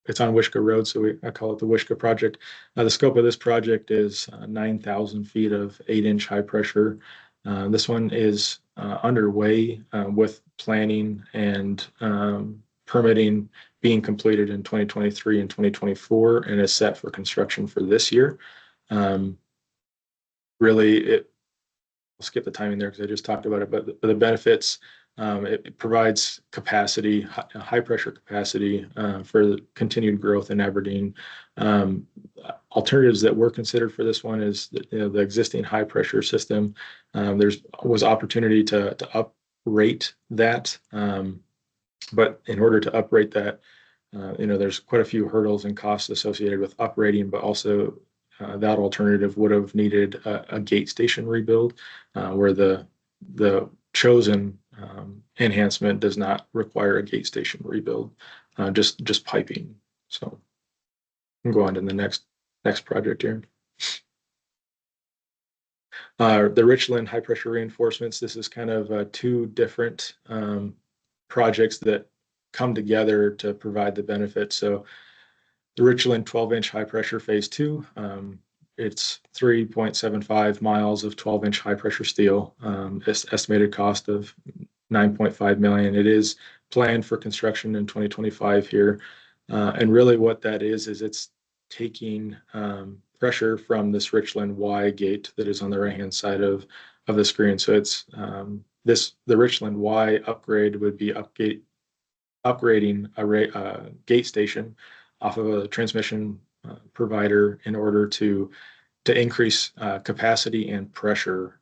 it's on Wishka Road, so I call it the Wishka project. The scope of this project is 9,000 feet of 8-inch high pressure. This one is underway with planning and permitting being completed in 2023 and 2024, and is set for construction for this year. Really, I'll skip the timing there because I just talked about it, but the benefits, it provides capacity, high pressure capacity for the continued growth in Aberdeen. Alternatives that were considered for this one is the existing high pressure system. There was opportunity to uprate that, but in order to uprate that, there's quite a few hurdles and costs associated with uprating, but also that alternative would have needed a gate station rebuild, where the chosen enhancement does not require a gate station rebuild, just piping. So we'll go on to the next project here. The Richland high pressure reinforcements. This is kind of two different projects that come together to provide the benefit. So the Richland 12-inch high pressure phase 2. It's 3.75 miles of 12-inch high pressure steel. Estimated cost of $9.5 million. It is planned for construction in 2025 here. And really what that is it's taking pressure from this Richland Y gate that is on the right-hand side of the screen. So it's the Richland Y upgrade would be upgrading a gate station off of a transmission provider in order to increase capacity and pressure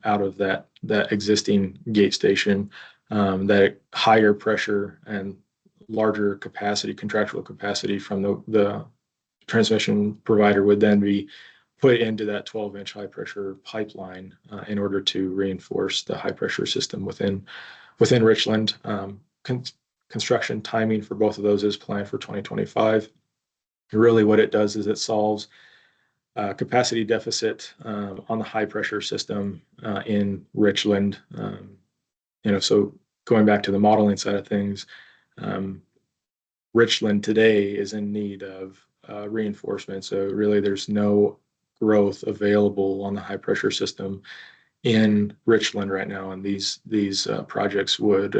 out of that existing gate station. That higher pressure and larger capacity, contractual capacity from the transmission provider would then be put into that 12-inch high pressure pipeline in order to reinforce the high pressure system within Richland. Construction timing for both of those is planned for 2025. Really what it does is it solves capacity deficit on the high pressure system in Richland. So going back to the modeling side of things, Richland today is in need of reinforcement. So really there's no growth available on the high pressure system in Richland right now, and these projects would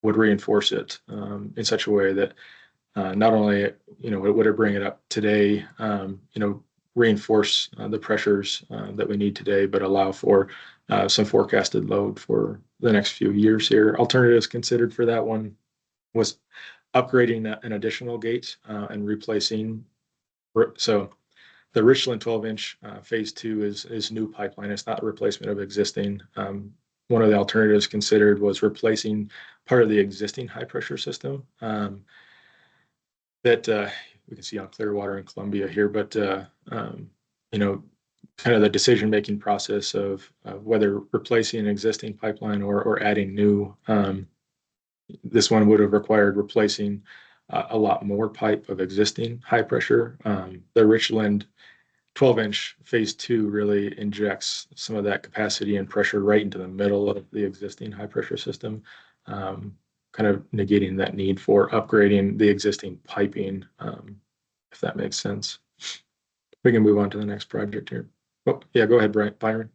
reinforce it in such a way that not only would it bring it up today, reinforce the pressures that we need today, but allow for some forecasted load for the next few years here. Alternatives considered for that one was upgrading an additional gate and replacing. So the Richland 12-inch phase 2 is new pipeline. It's not a replacement of existing. One of the alternatives considered was replacing part of the existing high pressure system that we can see on Clearwater and Columbia here, but kind of the decision-making process of whether replacing an existing pipeline or adding new. This one would have required replacing a lot more pipe of existing high pressure. The Richland 12-inch phase 2 really injects some of that capacity and pressure right into the middle of the existing high pressure system, kind of negating that need for upgrading the existing piping, if that makes sense. We can move on to the next project here. Oh, yeah, go ahead, Byron.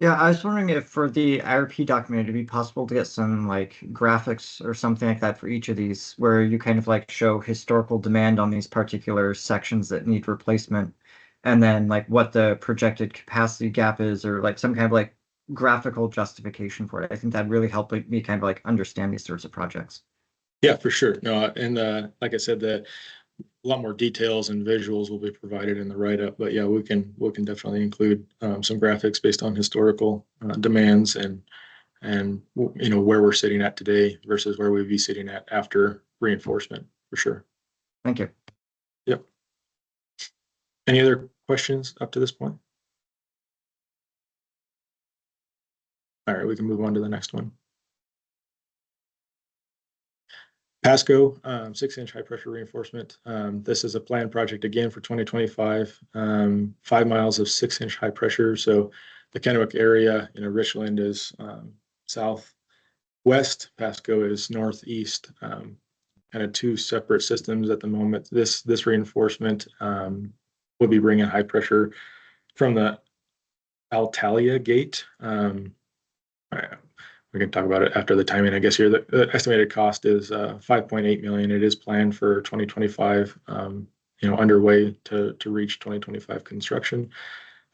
Yeah, I was wondering if for the IRP document, it'd be possible to get some like graphics or something like that for each of these, where you kind of like show historical demand on these particular sections that need replacement, and then like what the projected capacity gap is, or like some kind of like graphical justification for it. I think that'd really help me kind of like understand these sorts of projects. Yeah, for sure. No, and like I said, a lot more details and visuals will be provided in the write-up. But yeah, we can definitely include some graphics based on historical demands and and where we're sitting at today versus where we'd be sitting at after reinforcement, for sure. Thank you. Yep. Any other questions up to this point? All right, we can move on to the next one. Pasco, 6-inch high pressure reinforcement. This is a planned project again for 2025, 5 miles of 6-inch high pressure. So the Kennewick area, Richland is southwest, Pasco is northeast, kind of two separate systems at the moment. This reinforcement will be bringing high pressure from the Altalia gate. We can talk about it after the timing, I guess. Here, the estimated cost is 5.8 million. It is planned for 2025. Underway to reach 2025 construction.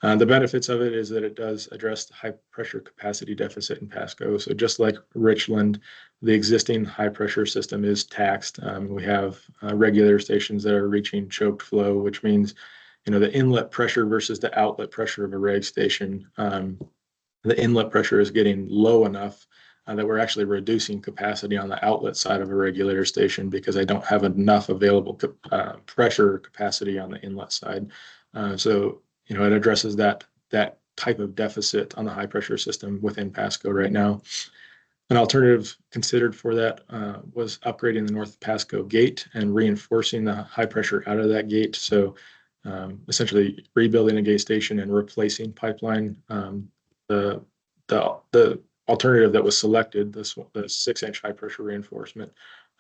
The benefits of it is that it does address the high pressure capacity deficit in Pasco. So just like Richland, the existing high pressure system is taxed. We have regulator stations that are reaching choked flow, which means the inlet pressure versus the outlet pressure of a reg station. The inlet pressure is getting low enough that we're actually reducing capacity on the outlet side of a regulator station because I don't have enough available pressure capacity on the inlet side. So it addresses that type of deficit on the high pressure system within Pasco right now. An alternative considered for that was upgrading the North Pasco gate and reinforcing the high pressure out of that gate. So essentially rebuilding a gate station and replacing pipeline. The alternative that was selected, the 6-inch high pressure reinforcement,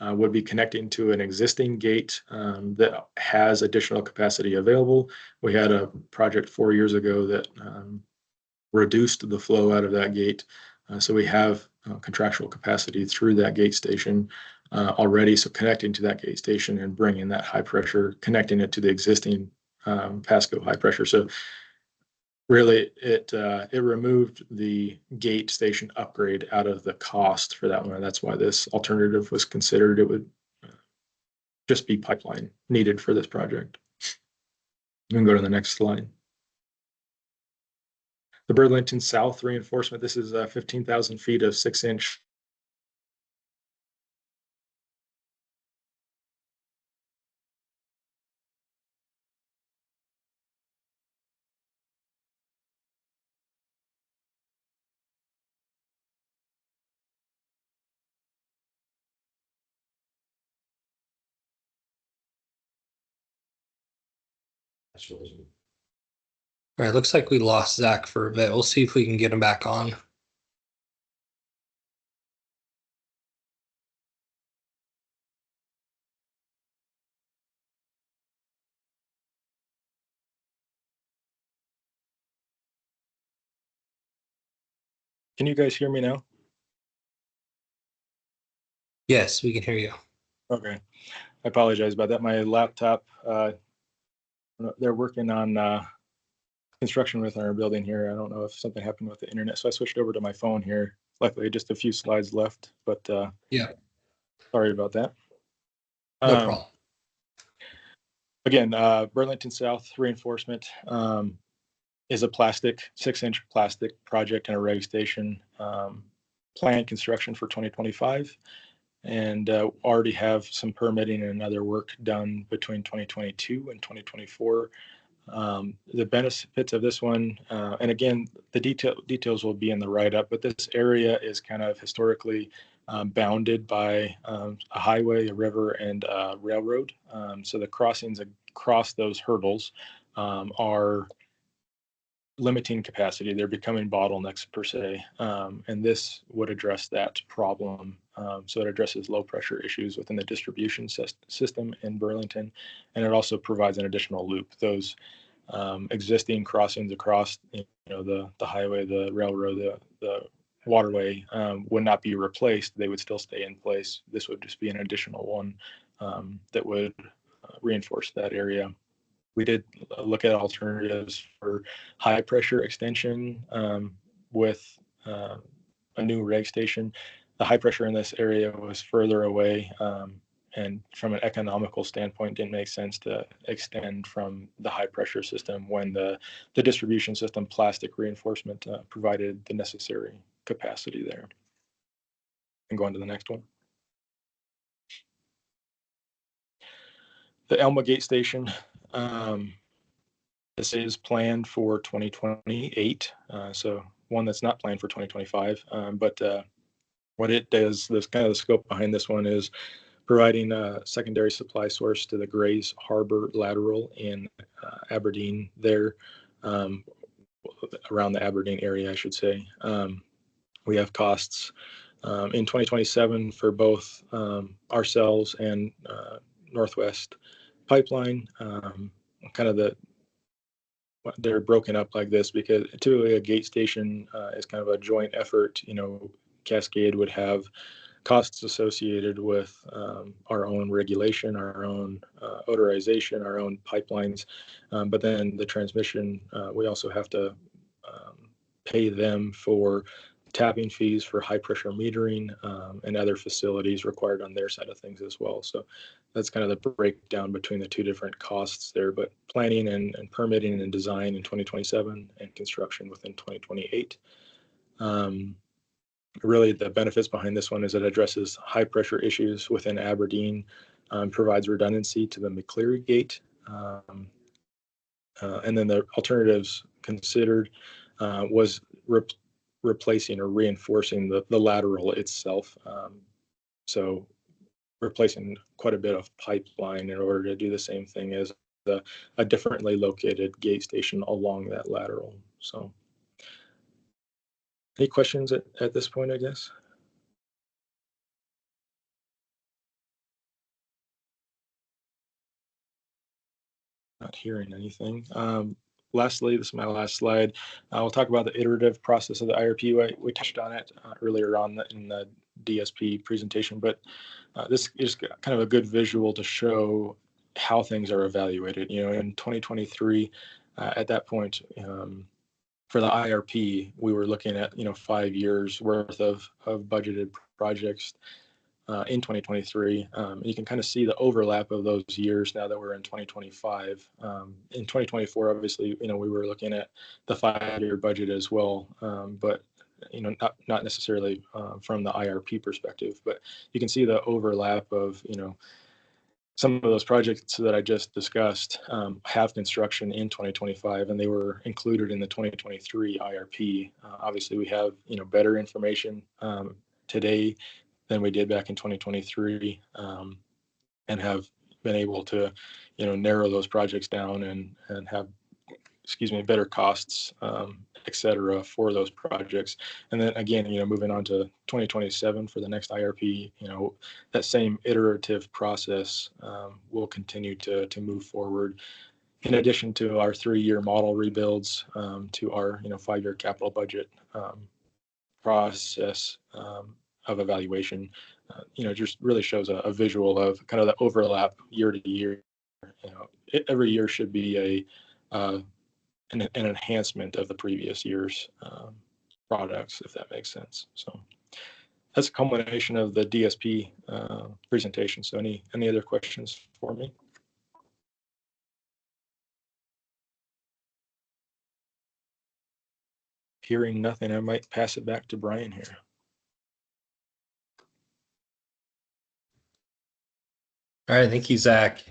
would be connecting to an existing gate that has additional capacity available. We had a project 4 years ago that reduced the flow out of that gate. So we have contractual capacity through that gate station already. So connecting to that gate station and bringing that high pressure, connecting it to the existing Pasco high pressure. So really, it removed the gate station upgrade out of the cost for that one. That's why this alternative was considered. It would just be pipeline needed for this project. We can go to the next slide. The Burlington South reinforcement. This is 15,000 feet of 6-inch. All right, looks like we lost Zach for a bit. We'll see if we can get him back on. Can you guys hear me now? Yes, we can hear you. Okay. I apologize about that. My laptop, they're working on construction within our building here. I don't know if something happened with the internet, so I switched over to my phone here. Luckily, just a few slides left, but yeah, sorry about that. No problem. Again, Burlington South reinforcement is a 6-inch plastic project and a reg station. Planned construction for 2025, and already have some permitting and other work done between 2022 and 2024. The benefits of this one, and again, the details will be in the write-up, but this area is kind of historically bounded by a highway, a river, and a railroad. So the crossings across those hurdles are limiting capacity. They're becoming bottlenecks per se, and this would address that problem. So it addresses low pressure issues within the distribution system in Burlington, and it also provides an additional loop. Those existing crossings across the highway, the railroad, the waterway would not be replaced. They would still stay in place. This would just be an additional one that would reinforce that area. We did look at alternatives for high pressure extension with a new reg station. The high pressure in this area was further away, and from an economical standpoint, didn't make sense to extend from the high pressure system when the distribution system plastic reinforcement provided the necessary capacity there. And go on to the next one. The Elma Gate Station. This is planned for 2028, so one that's not planned for 2025. But what it does, this kind of the scope behind this one is providing a secondary supply source to the Grays Harbor lateral in Aberdeen there, around the Aberdeen area, I should say. We have costs in 2027 for both ourselves and Northwest Pipeline. Kind of they're broken up like this because typically a gate station is kind of a joint effort. Cascade would have costs associated with our own regulation, our own odorization, our own pipelines, but then the transmission, we also have to pay them for tapping fees for high pressure metering and other facilities required on their side of things as well. So that's kind of the breakdown between the two different costs there, but planning and permitting and design in 2027 and construction within 2028. Really, the benefits behind this one is it addresses high pressure issues within Aberdeen, provides redundancy to the McCleary Gate, and then the alternatives considered was replacing or reinforcing the lateral itself. So replacing quite a bit of pipeline in order to do the same thing as a differently located gate station along that lateral. So any questions at this point, I guess? Not hearing anything. Lastly, this is my last slide. We'll talk about the iterative process of the IRP. We touched on it earlier on in the DSP presentation, but this is kind of a good visual to show how things are evaluated. In 2023, at that point, for the IRP, we were looking at 5 years worth of budgeted projects in 2023. You can kind of see the overlap of those years now that we're in 2025. In 2024, obviously, we were looking at the 5-year budget as well, but not necessarily from the IRP perspective. But you can see the overlap of some of those projects that I just discussed have construction in 2025, and they were included in the 2023 IRP. Obviously, we have better information today than we did back in 2023, and have been able to narrow those projects down and have better costs, et cetera, for those projects. And then again, moving on to 2027 for the next IRP, that same iterative process will continue to move forward. In addition to our 3-year model rebuilds, to our 5-year capital budget process of evaluation, just really shows a visual of kind of the overlap year to year. Every year should be an enhancement of the previous year's products, if that makes sense. So that's a culmination of the DSP presentation. So any other questions for me? Hearing nothing, I might pass it back to Brian here. All right, thank you, Zach.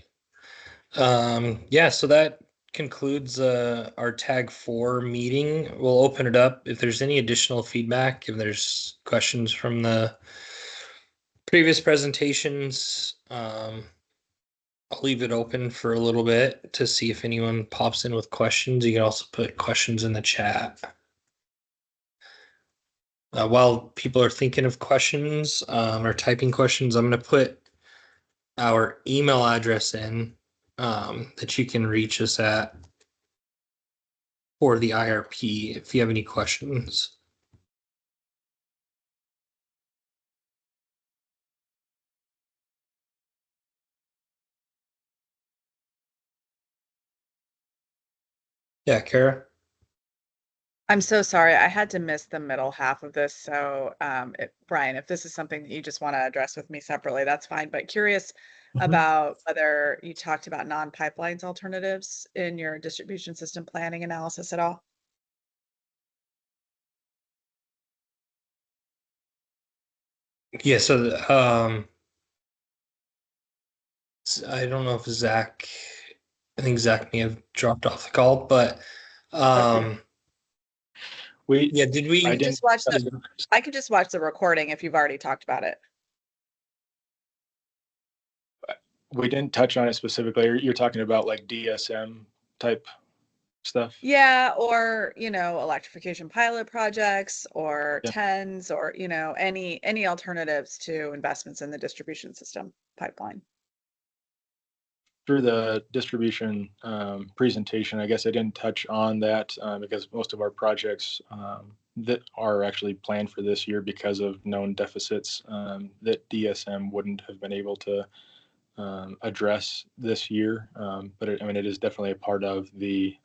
Yeah, so that concludes our Tag 4 meeting. We'll open it up if there's any additional feedback, if there's questions from the previous presentations. I'll leave it open for a little bit to see if anyone pops in with questions. You can also put questions in the chat. While people are thinking of questions or typing questions, I'm going to put our email address in that you can reach us at for the IRP if you have any questions. Yeah, Kara? I'm so sorry. I had to miss the middle half of this. So, Brian, if this is something that you just want to address with me separately, that's fine. But curious about whether you talked about non-pipelines alternatives in your distribution system planning analysis at all. Yeah, so I don't know if Zach, I think Zach may have dropped off the call, but We, yeah, did I we? didn't. Just watch the, I could just watch the recording if you've already talked about it. We didn't touch on it specifically. You're talking about like DSM type stuff. Yeah, or, electrification pilot projects or Yeah. TENS or, any alternatives to investments in the distribution system pipeline. Through the distribution presentation, I guess I didn't touch on that because most of our projects that are actually planned for this year because of known deficits that DSM wouldn't have been able to address this year. But it is definitely a part of the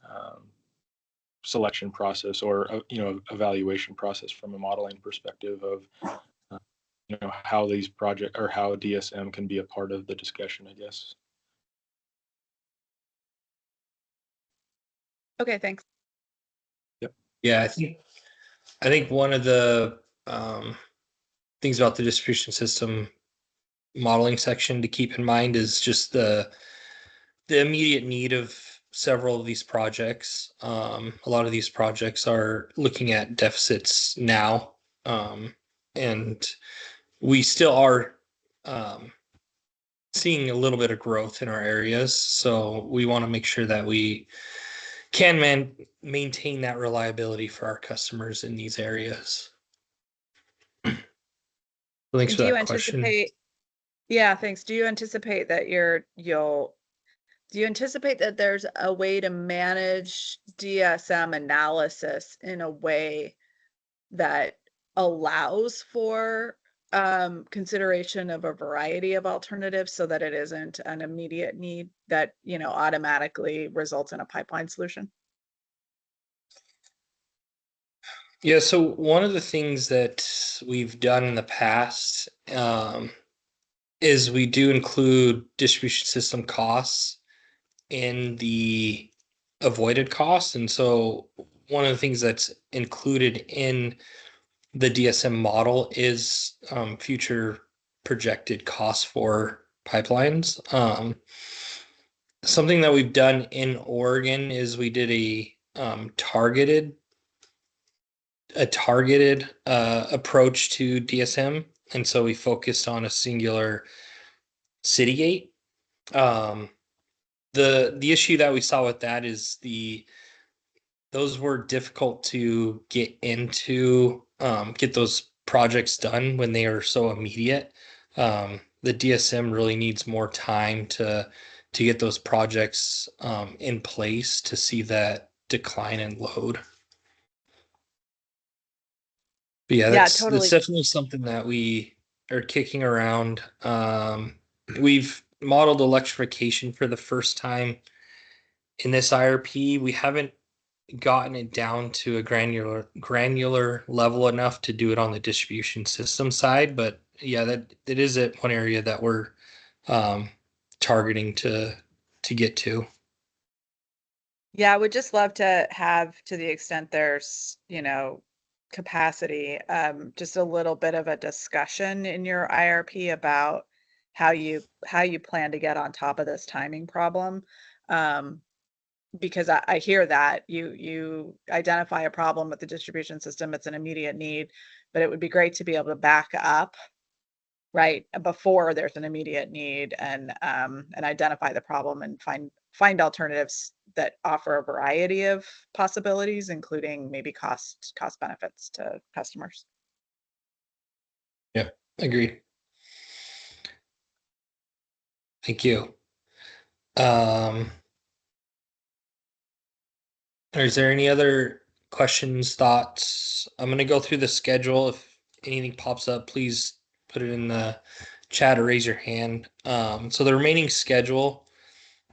selection process or evaluation process from a modeling perspective of how these project or how DSM can be a part of the discussion, I guess. Okay, thanks. Yeah, I think one of the things about the distribution system modeling section to keep in mind is just the immediate need of several of these projects. A lot of these projects are looking at deficits now, and we still are seeing a little bit of growth in our areas. So we want to make sure that we can maintain that reliability for our customers in these areas. Thanks for Do you that question. anticipate, yeah, thanks. Do you anticipate that do you anticipate that there's a way to manage DSM analysis in a way that allows for consideration of a variety of alternatives so that it isn't an immediate need that, automatically results in a pipeline solution? Yeah, so one of the things that we've done in the past is we do include distribution system costs in the avoided costs. And so one of the things that's included in the DSM model is future projected costs for pipelines. Something that we've done in Oregon is we did a targeted approach to DSM, and so we focused on a singular city gate. The issue that we saw with that is those were difficult to get into, get those projects done when they are so immediate. The DSM really needs more time to get those projects in place to see that decline in load. But yeah, that's totally. definitely something that we are kicking around. We've modeled electrification for the first time in this IRP. We haven't gotten it down to a granular level enough to do it on the distribution system side, but yeah, that is it one area that we're targeting to get to. Yeah, I would just love to have, to the extent there's, capacity, just a little bit of a discussion in your IRP about how you plan to get on top of this timing problem. Because I hear that you identify a problem with the distribution system, it's an immediate need, but it would be great to be able to back up right before there's an immediate need and identify the problem and find alternatives that offer a variety of possibilities, including maybe cost benefits to customers. Yeah, agreed. Thank you. Is there any other questions, thoughts? I'm going to go through the schedule. If anything pops up, please put it in the chat or raise your hand. So the remaining schedule,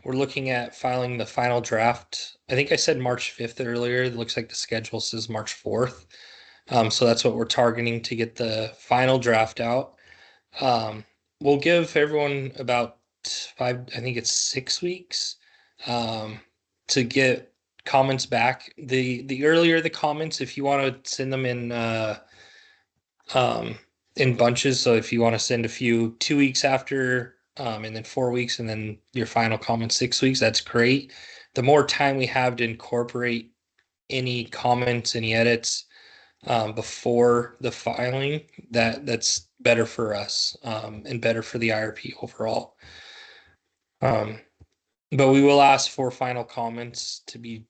we're looking at filing the final draft. I think I said March 5th earlier. It looks like the schedule says March 4th. So that's what we're targeting to get the final draft out. We'll give everyone about 6 weeks to get comments back. The earlier the comments, if you want to send them in in bunches. So if you want to send a few 2 weeks after, and then 4 weeks, and then your final comment 6 weeks, that's great. The more time we have to incorporate any comments, any edits, before the filing, that's better for us, and better for the IRP overall. But we will ask for final comments to be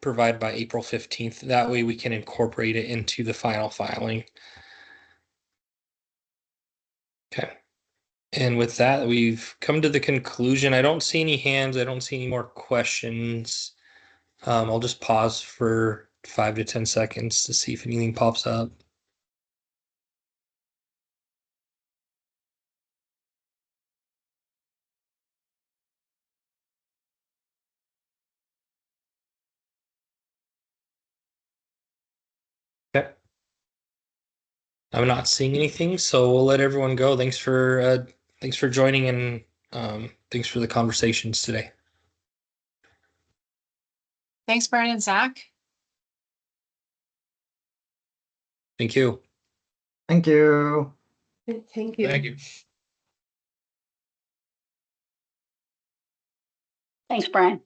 provided by April 15th. That way we can incorporate it into the final filing. Okay. And with that, we've come to the conclusion. I don't see any hands. I don't see any more questions. I'll just pause for 5 to 10 seconds to see if anything pops up. Okay. I'm not seeing anything, so we'll let everyone go. Thanks for joining, and thanks for the conversations today. Thanks, Brian and Zach. Thank you. Thank you. Thank you. Thank you. Thanks, Brian.